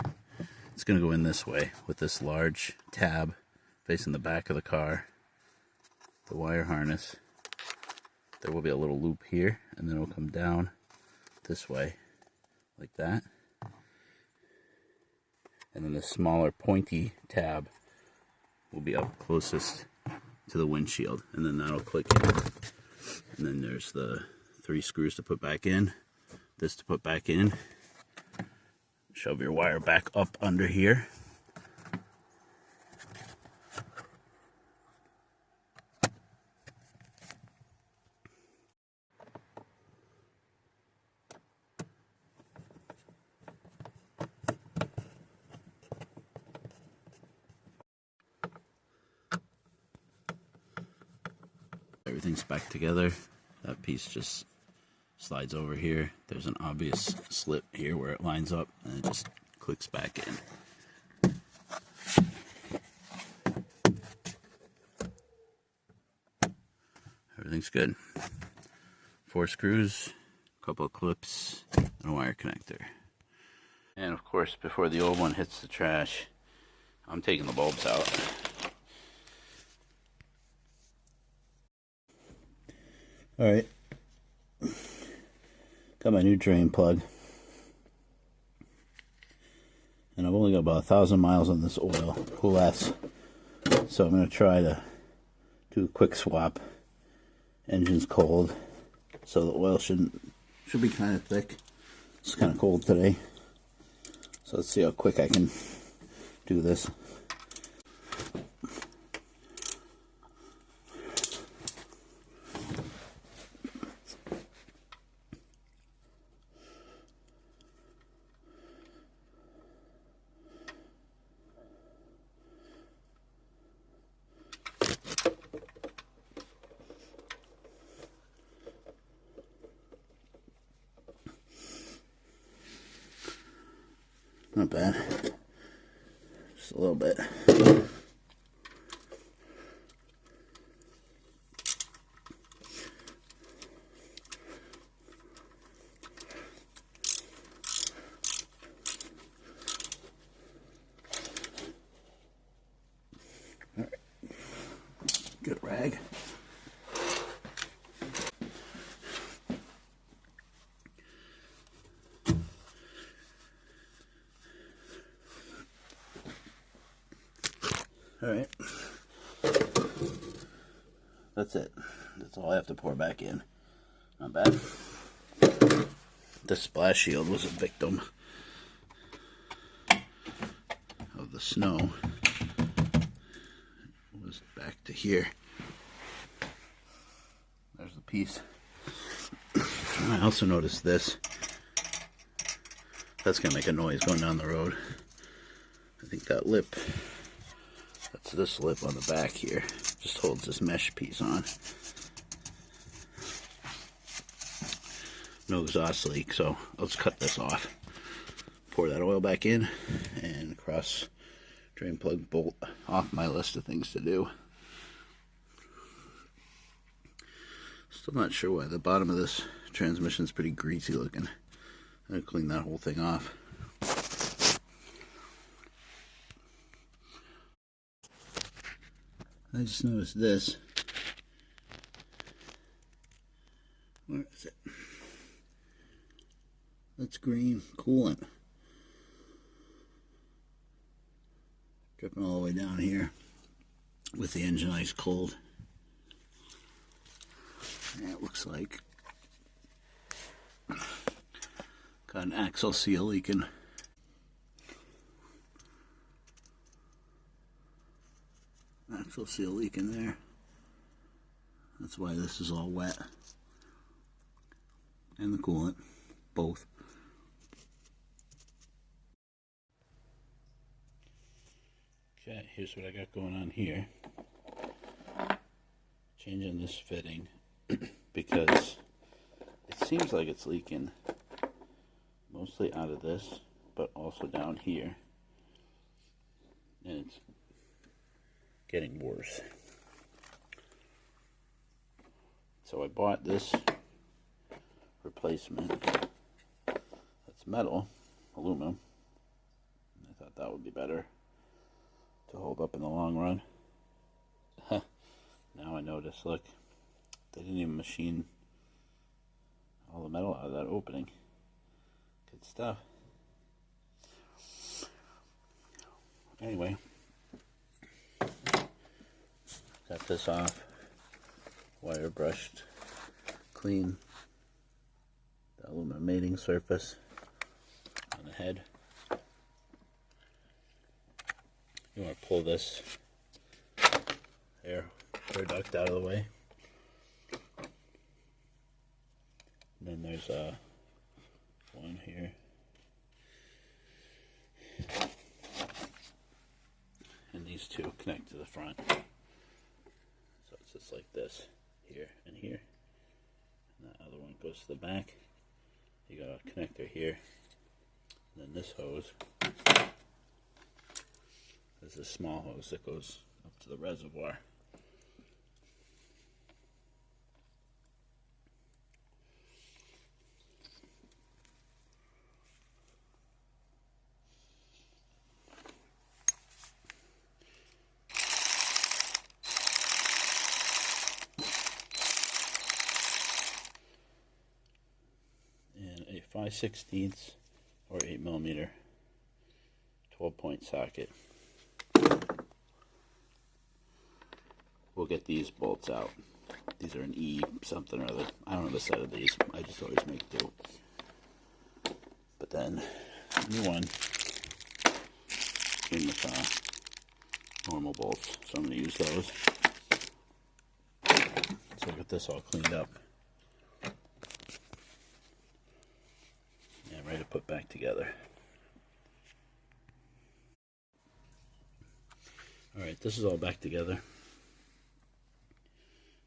It's going to go in this way with this large tab facing the back of the car, the wire harness. There will be a little loop here, and then it will come down this way like that. And then the smaller pointy tab will be up closest to the windshield, and then that'll click in. And then there's the 3 screws to put back in, this to put back in. Shove your wire back up under here. Everything's back together. That piece just slides over here. There's an obvious slit here where it lines up, and it just clicks back in. Everything's good. 4 screws, a couple of clips, and a wire connector. And of course, before the old one hits the trash, I'm taking the bulbs out. Alright, got my new drain plug, and I've only got about 1,000 miles on this oil, less, so I'm going to try to do a quick swap. Engine's cold, so the oil should be kind of thick. It's kind of cold today, So let's see how quick I can do this. Not bad. Just a little bit. All right. Good rag. Alright, that's it. That's all I have to pour back in. Not bad. The splash shield was a victim of the snow. It was back to here. There's the piece. I also noticed this. That's going to make a noise going down the road. I think that lip... That's this lip on the back here. Just holds this mesh piece on. No exhaust leak, so let's cut this off. Pour that oil back in and cross drain plug bolt off my list of things to do. Still not sure why the bottom of this transmission is pretty greasy looking. I'm gonna clean that whole thing off. I just noticed this. Where is it? That's green coolant. Dripping all the way down here with the engine ice cold. And it looks like got an axle seal leaking. Axle seal leak in there. That's why this is all wet. And the coolant, both. Okay, here's what I got going on here. Changing this fitting because it seems like it's leaking mostly out of this, but also down here. And it's getting worse. So I bought this replacement. That's metal, aluminum. I thought that would be better to hold up in the long run. Now I notice, look, they didn't even machine all the metal out of that opening. Good stuff. Anyway, got this off, wire brushed clean the aluminum mating surface on the head. You want to pull this air duct out of the way. And then there's one here. And these two connect to the front. So it's just like this, here and here. And that other one goes to the back. You got a connector here. And then this hose. There's a small hose that goes up to the reservoir. And a 5/16 or 8mm 12-point socket. We'll get these bolts out. These are an E something or other. I don't have a set of these. I just always make do. But then, new one came with normal bolts, so I'm going to use those. So I'll get this all cleaned up. And ready to put back together. Alright, this is all back together.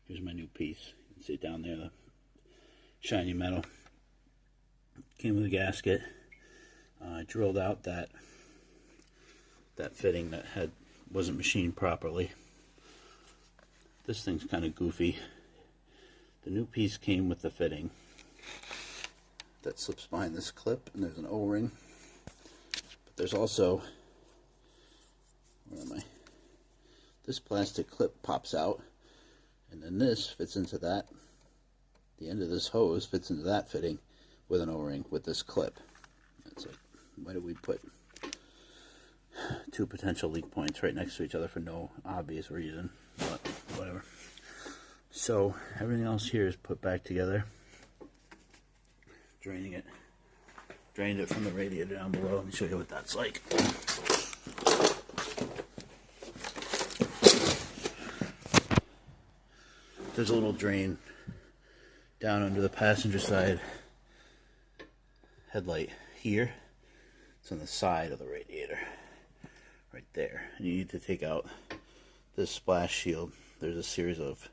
Here's my new piece. You can see it down there, the shiny metal. Came with a gasket. I drilled out that fitting that wasn't machined properly. This thing's kind of goofy. The new piece came with the fitting that slips behind this clip, and there's an O-ring. But there's also, where am I? This plastic clip pops out, and then this fits into that. The end of this hose fits into that fitting with an O-ring with this clip. It's like, why did we put two potential leak points right next to each other for no obvious reason? But whatever. So everything else here is put back together. Draining it. Drained it from the radiator down below. Let me show you what that's like. There's a little drain down under the passenger side headlight here. It's on the side of the radiator, right there. And you need to take out this splash shield. There's a series of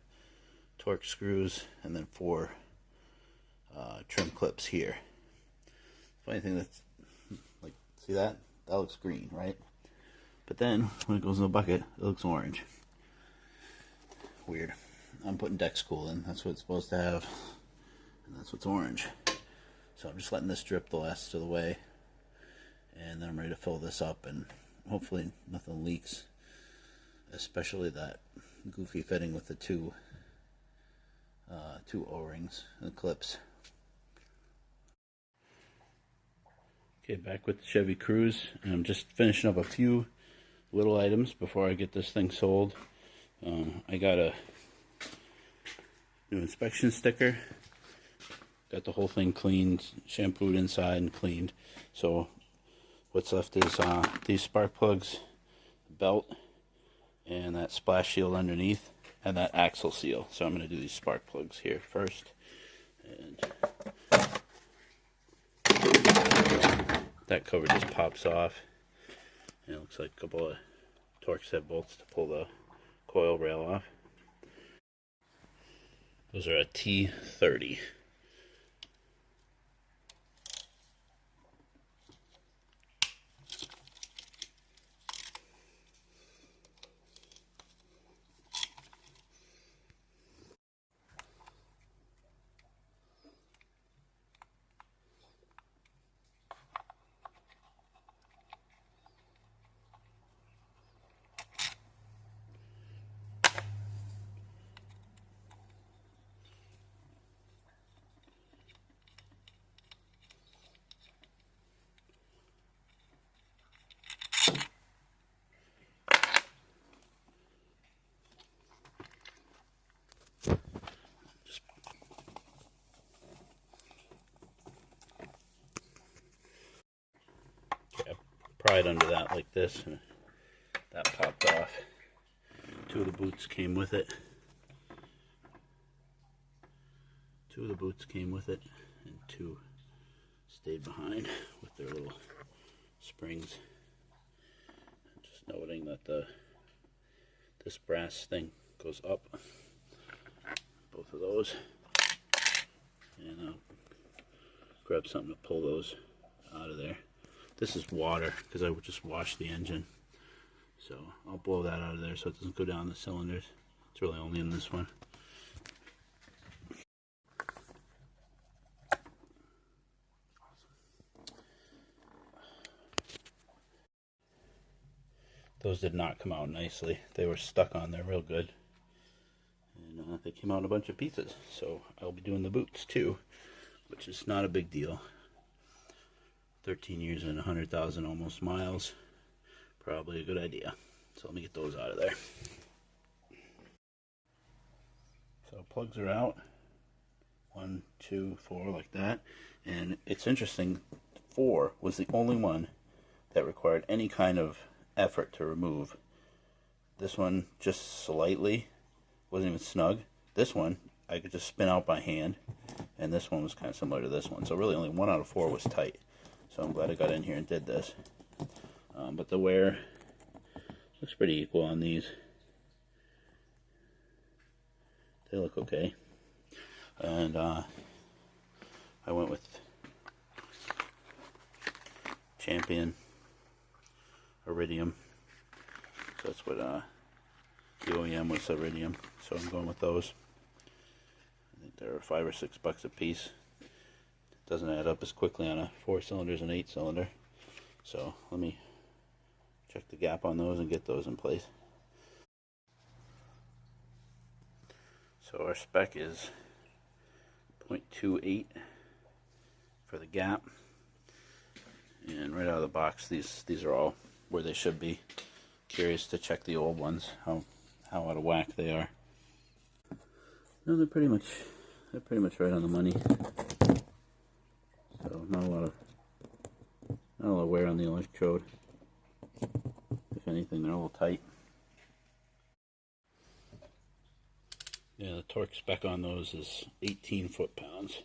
torque screws and then 4 trim clips here. Funny thing, that's like, see that? That looks green, right? But then when it goes in the bucket, it looks orange. Weird. I'm putting Dex Cool in. That's what it's supposed to have, and that's what's orange. So I'm just letting this drip the rest of the way, and then I'm ready to fill this up, and hopefully nothing leaks, especially that goofy fitting with the two O-rings and clips. Okay, back with the Chevy Cruze, and I'm just finishing up a few little items before I get this thing sold. I got a new inspection sticker. Got the whole thing cleaned, shampooed inside and cleaned. So what's left is these spark plugs, belt, and that splash shield underneath, and that axle seal. So I'm going to do these spark plugs here first. And that cover just pops off. And it looks like a couple of torque set bolts to pull the coil rail off. Those are a T30. Pried under that like this, and that popped off. 2 of the boots came with it. 2 of the boots came with it, and 2 stayed behind with their little springs. And just noting that this brass thing goes up, both of those, and I'll grab something to pull those out of there. This is water because I would just wash the engine, so I'll blow that out of there so it doesn't go down the cylinders. It's really only in this one. Those did not come out nicely. They were stuck on there real good, and they came out in a bunch of pieces. So I'll be doing the boots too, which is not a big deal. 13 years and 100,000 almost miles, probably a good idea. So let me get those out of there. So plugs are out, 1, 2, 4, like that. And it's interesting, 4 was the only one that required any kind of effort to remove. This one just slightly, wasn't even snug. This one I could just spin out by hand, and this one was kind of similar to this one. So really only 1 out of 4 was tight. So I'm glad I got in here and did this. But the wear looks pretty equal on these. They look okay. And I went with Champion Iridium. So that's what the OEM was, Iridium. So I'm going with those. I think they're $5 or $6 a piece. Doesn't add up as quickly on a 4-cylinder as an 8-cylinder. So let me check the gap on those and get those in place. So our spec is 0.28 for the gap, and right out of the box these are all where they should be. Curious to check the old ones, how out of whack they are. No, they're pretty much right on the money. So not a lot of wear on the electrode. If anything, they're a little tight. Yeah, the torque spec on those is 18 foot-pounds.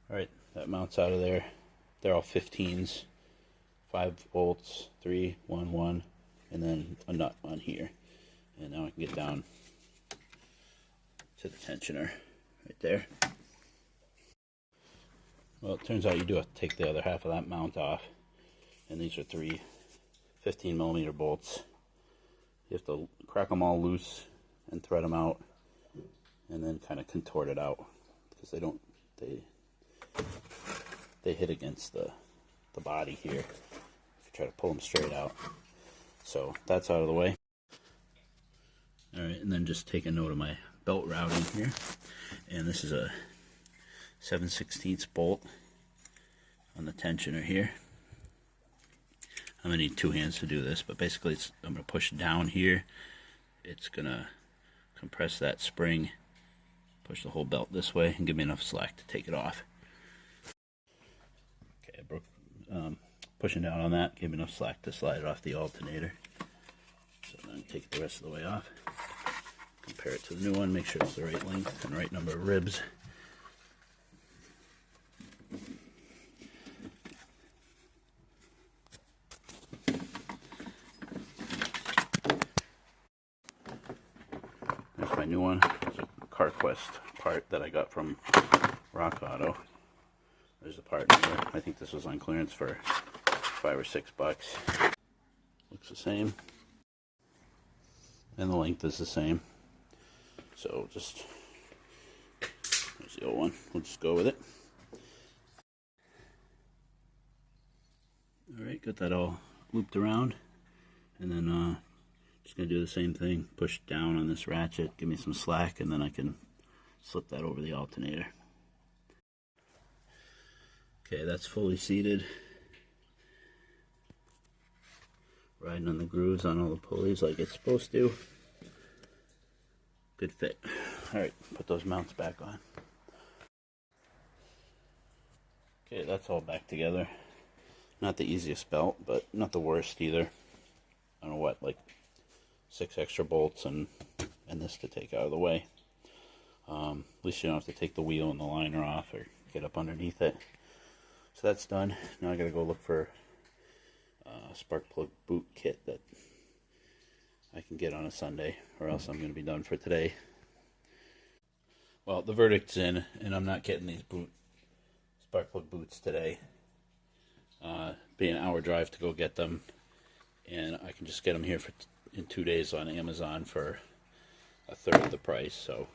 Alright, that mounts out of there. They're all 15s. 5 bolts, 3, 1, 1, and then a nut on here. And now I can get down to the tensioner right there. Well, it turns out you do have to take the other half of that mount off. And these are 3 15mm bolts. You have to crack them all loose and thread them out, and then kind of contort it out, because they hit against the body here if you try to pull them straight out. So that's out of the way. Alright, and then just take a note of my belt routing here. And this is a 7/16 bolt on the tensioner here. I'm going to need 2 hands to do this, but basically I'm going to push down here. It's going to compress that spring, push the whole belt this way, and give me enough slack to take it off. Okay, pushing down on that gave me enough slack to slide it off the alternator. So then take it the rest of the way off. Compare it to the new one, make sure it's the right length and right number of ribs. There's my new one. It's a CarQuest part that I got from Rock Auto. There's the part number. I think this was on clearance for $5 or $6. Looks the same. And the length is the same. So just, there's the old one. We'll just go with it. Alright, got that all looped around. And then just going to do the same thing. Push down on this ratchet, give me some slack, and then I can slip that over the alternator. Okay, that's fully seated. Riding on the grooves on all the pulleys like it's supposed to. Good fit. Alright, put those mounts back on. Okay, that's all back together. Not the easiest belt, but not the worst either. I don't know what, like 6 extra bolts and this to take out of the way. At least you don't have to take the wheel and the liner off or get up underneath it. So that's done. Now I gotta go look for a spark plug boot kit that I can get on a Sunday, or else I'm gonna be done for today. Well, the verdict's in, and I'm not getting these spark plug boots today. Be an hour drive to go get them, and I can just get them here in 2 days on Amazon for a third of the price. So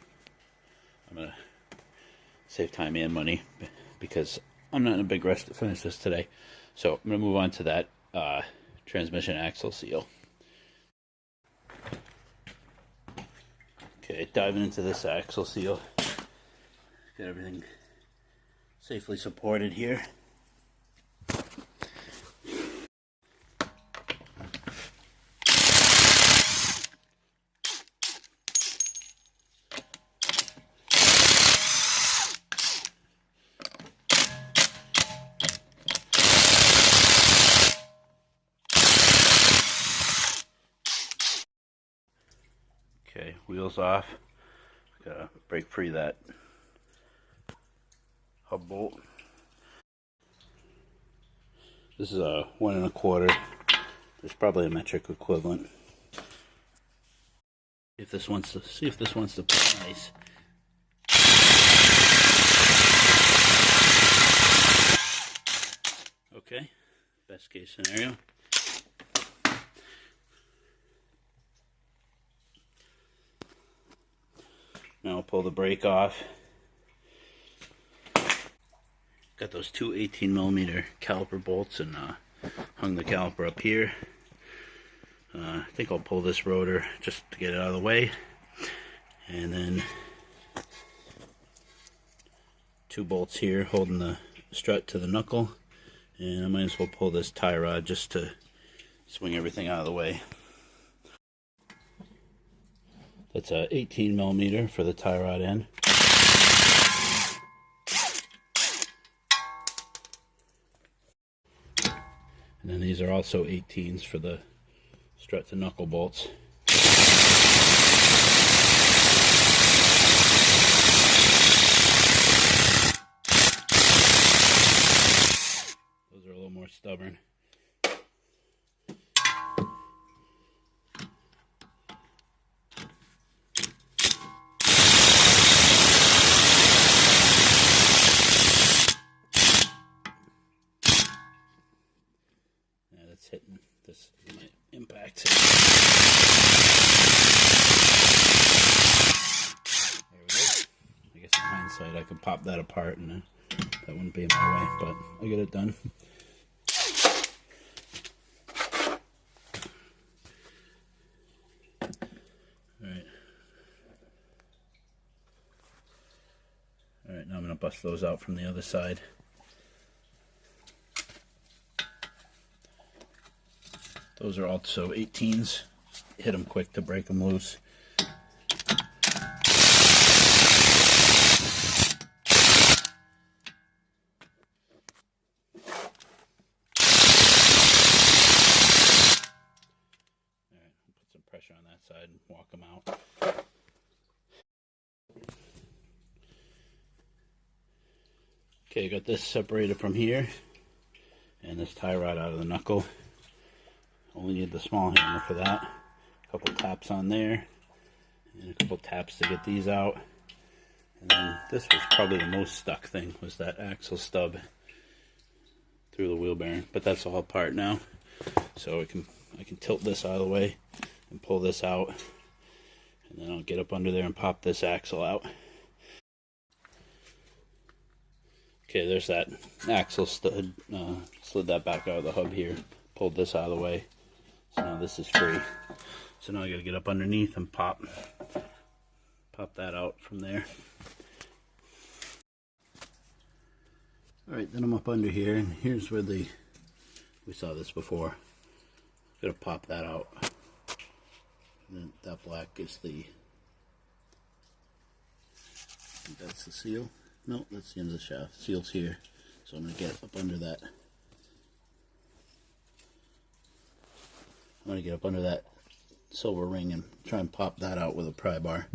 I'm gonna save time and money because I'm not in a big rush to finish this today. So I'm gonna move on to that transmission axle seal. Okay, diving into this axle seal. Got everything safely supported here. Okay, wheels off. Gotta break free that hub bolt. This is a 1 1/4. There's probably a metric equivalent. See if this wants to play nice. Okay, best case scenario. Now I'll pull the brake off. Got those two 18mm caliper bolts and hung the caliper up here. I think I'll pull this rotor just to get it out of the way. And then 2 bolts here holding the strut to the knuckle. And I might as well pull this tie rod just to swing everything out of the way. That's a 18mm for the tie rod end. And then these are also 18s for the strut to knuckle bolts. Those are a little more stubborn. Hitting this might impact. There we go. I guess in hindsight I could pop that apart and that wouldn't be in my way, but I get it done. Alright, now I'm going to bust those out from the other side. Those are also 18s. Just hit them quick to break them loose. Alright, put some pressure on that side and walk them out. Okay, I got this separated from here and this tie rod out of the knuckle. Only need the small hammer for that. A couple taps on there and a couple taps to get these out. And then this was probably the most stuck thing, was that axle stub through the wheel bearing, but that's all apart now. So I can tilt this out of the way and pull this out, and then I'll get up under there and pop this axle out. Okay, there's that axle stud. Slid that back out of the hub here, pulled this out of the way. So now this is free. So now I gotta get up underneath and pop that out from there. Alright, then I'm up under here, and here's where we saw this before. Gonna pop that out. And then that black is that's the seal. No, that's the end of the shaft. Seal's here. So I'm gonna get up under that. I'm gonna get up under that silver ring and try and pop that out with a pry bar.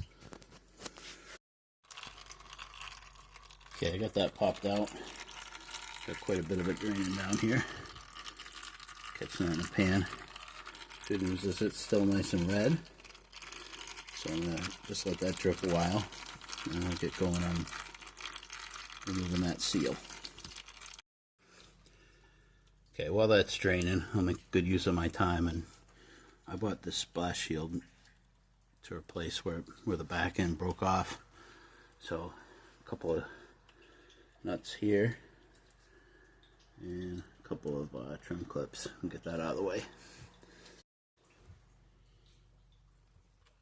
Okay, I got that popped out. Got quite a bit of it draining down here. Catching that in the pan. Good news is it's still nice and red. So I'm gonna just let that drip a while, and I'll get going on removing that seal. Okay, while that's draining, I'll make good use of my time, and I bought this splash shield to replace where the back end broke off. So a couple of nuts here and a couple of trim clips and get that out of the way.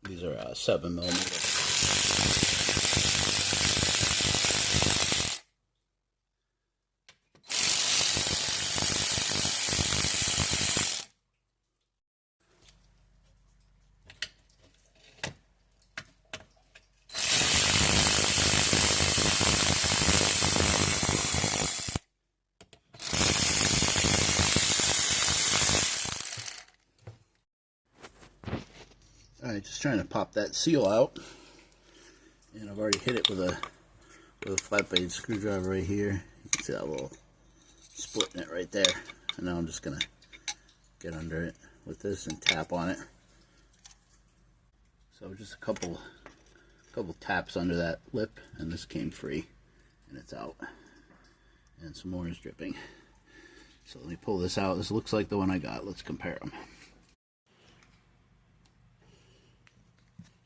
These are 7mm. Alright, just trying to pop that seal out, and I've already hit it with a flat blade screwdriver right here. You can see that little split in it right there, and now I'm just gonna get under it with this and tap on it. So just a couple taps under that lip, and this came free, and it's out, and some more is dripping. So let me pull this out. This looks like the one I got. Let's compare them.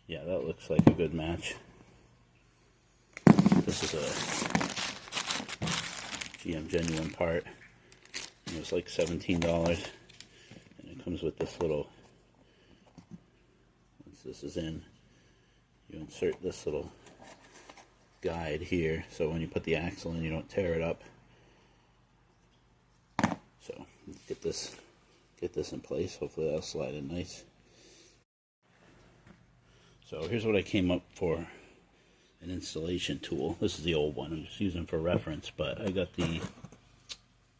Yeah, that looks like a good match. This is a GM genuine part. And it was like $17. And it comes with this little, once this is in, you insert this little guide here. So when you put the axle in, you don't tear it up. So get this in place. Hopefully that'll slide in nice. So here's what I came up for, an installation tool. This is the old one, I'm just using for reference, but I got the,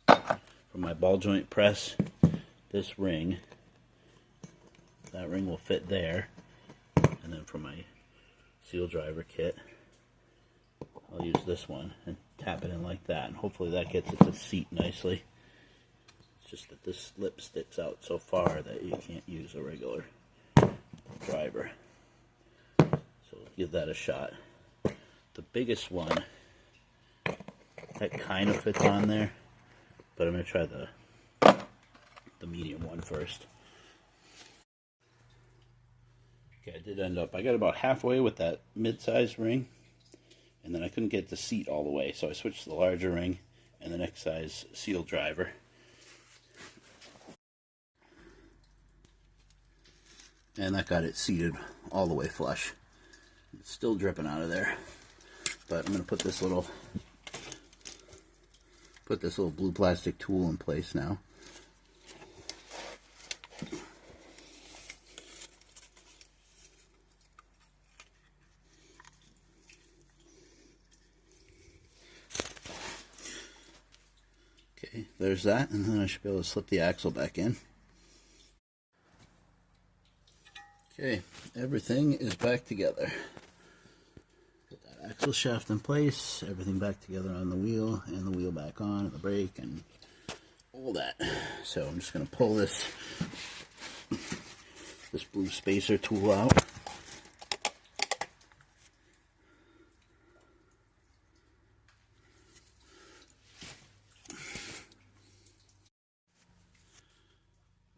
for my ball joint press, this ring, that ring will fit there, and then for my seal driver kit, I'll use this one and tap it in like that, and hopefully that gets it to seat nicely. It's just that this lip sticks out so far that you can't use a regular driver. So give that a shot. The biggest one, that kind of fits on there, but I'm going to try the medium one first. Okay, I did end up, I got about halfway with that mid-size ring, and then I couldn't get the seat all the way, so I switched to the larger ring and the next size seal driver. And that got it seated all the way flush. It's still dripping out of there, but I'm going to put this little blue plastic tool in place now. Okay, there's that, and then I should be able to slip the axle back in. Okay, everything is back together. Put that axle shaft in place, everything back together on the wheel, and the wheel back on, and the brake, and all that. So I'm just going to pull this blue spacer tool out.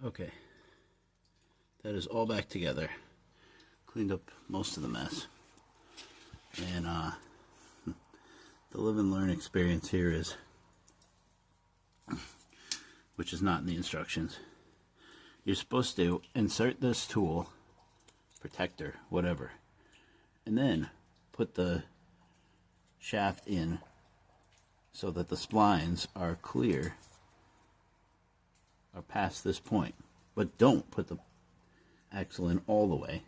Okay. That is all back together. Cleaned up most of the mess. And the live and learn experience here is, which is not in the instructions, you're supposed to insert this tool, protector, whatever, and then put the shaft in so that the splines are clear, or past this point. But don't put the axle in all the way,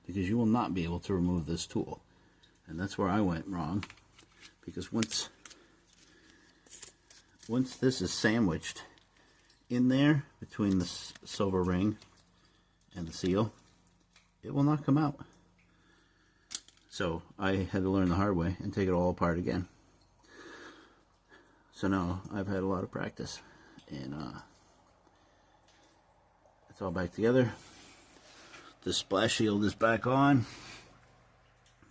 because you will not be able to remove this tool. And that's where I went wrong, because once this is sandwiched in there between the silver ring and the seal, it will not come out. So I had to learn the hard way and take it all apart again. So now I've had a lot of practice, and it's all back together. The splash shield is back on.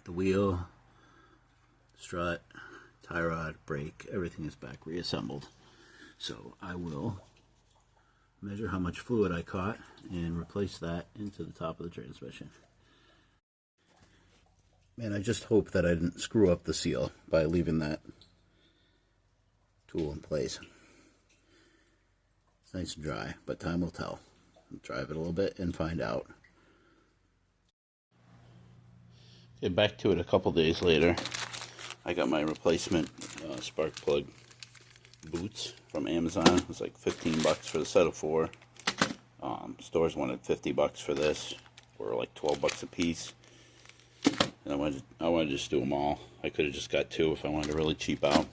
The wheel, strut, tie rod, brake, everything is back reassembled. So I will measure how much fluid I caught and replace that into the top of the transmission. And I just hope that I didn't screw up the seal by leaving that tool in place. It's nice and dry, but time will tell. I'll drive it a little bit and find out. Get back to it a couple days later. I got my replacement spark plug boots from Amazon. It was like 15 bucks for the set of 4. Stores wanted 50 bucks for this, or like 12 bucks a piece. And I wanted to just do them all. I could have just got 2 if I wanted to really cheap out,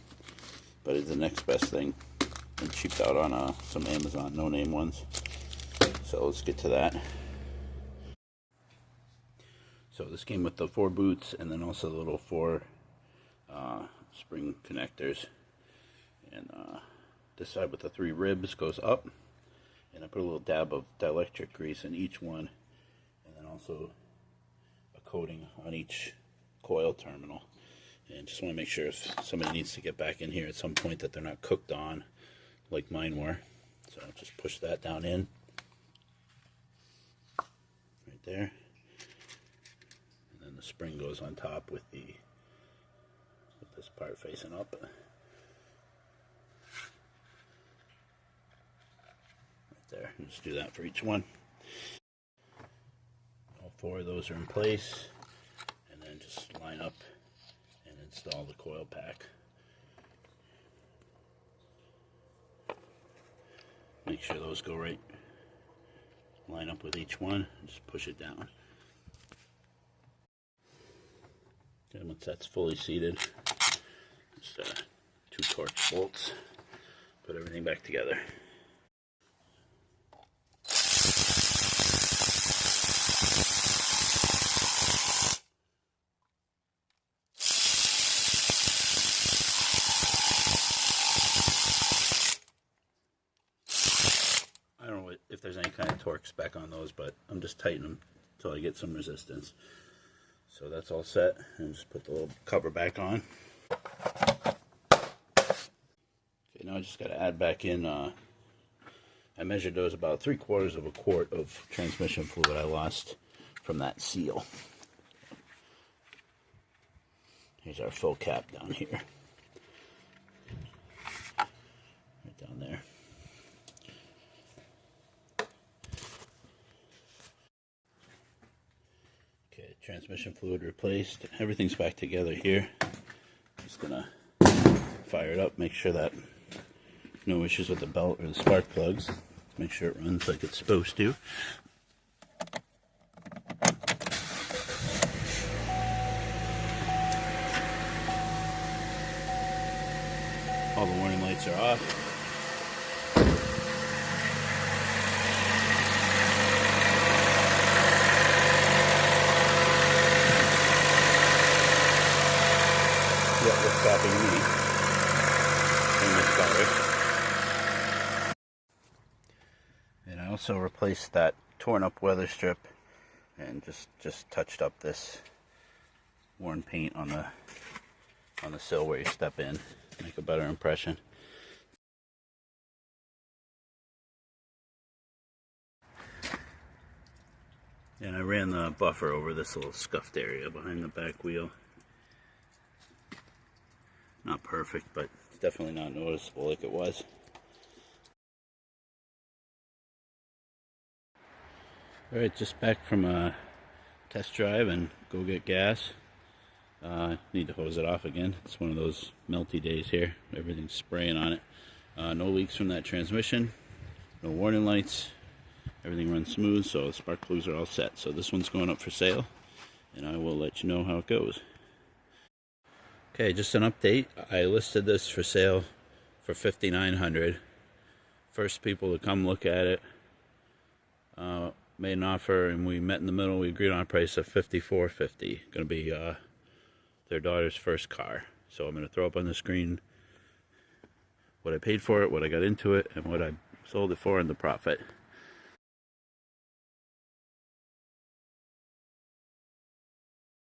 but it's the next best thing. And cheaped out on some Amazon no-name ones. So let's get to that. So this came with the 4 boots and then also the little 4 spring connectors. And this side with the 3 ribs goes up. And I put a little dab of dielectric grease in each one. And then also a coating on each coil terminal. And just want to make sure if somebody needs to get back in here at some point that they're not cooked on like mine were. So I'll just push that down in. Right there. And then the spring goes on top with this part facing up. Right there. And just do that for each one. All 4 of those are in place. And then just line up and install the coil pack. Make sure those go right, line up with each one, and just push it down. And once that's fully seated, just 2 Torx bolts, put everything back together. If there's any kind of torque spec on those, but I'm just tightening them until I get some resistance. So that's all set, and just put the little cover back on. Okay, now I just got to add back in, I measured those about 3/4 of a quart of transmission fluid I lost from that seal. Here's our fill cap down here. Right down there. Transmission fluid replaced. Everything's back together here. Just gonna fire it up, make sure that no issues with the belt or the spark plugs. Make sure it runs like it's supposed to. All the warning lights are off. What's stopping me in this fire. And I also replaced that torn up weather strip and just touched up this worn paint on the sill where you step in, make a better impression. And I ran the buffer over this little scuffed area behind the back wheel. Not perfect, but it's definitely not noticeable like it was. Alright, just back from a test drive and go get gas. Need to hose it off again. It's one of those melty days here. Everything's spraying on it. No leaks from that transmission. No warning lights. Everything runs smooth, so the spark plugs are all set. So this one's going up for sale, and I will let you know how it goes. Okay, just an update. I listed this for sale for $5,900. First people to come look at it made an offer, and we met in the middle. We agreed on a price of $54.50. Going to be their daughter's first car. So I'm going to throw up on the screen what I paid for it, what I got into it, and what I sold it for, and the profit.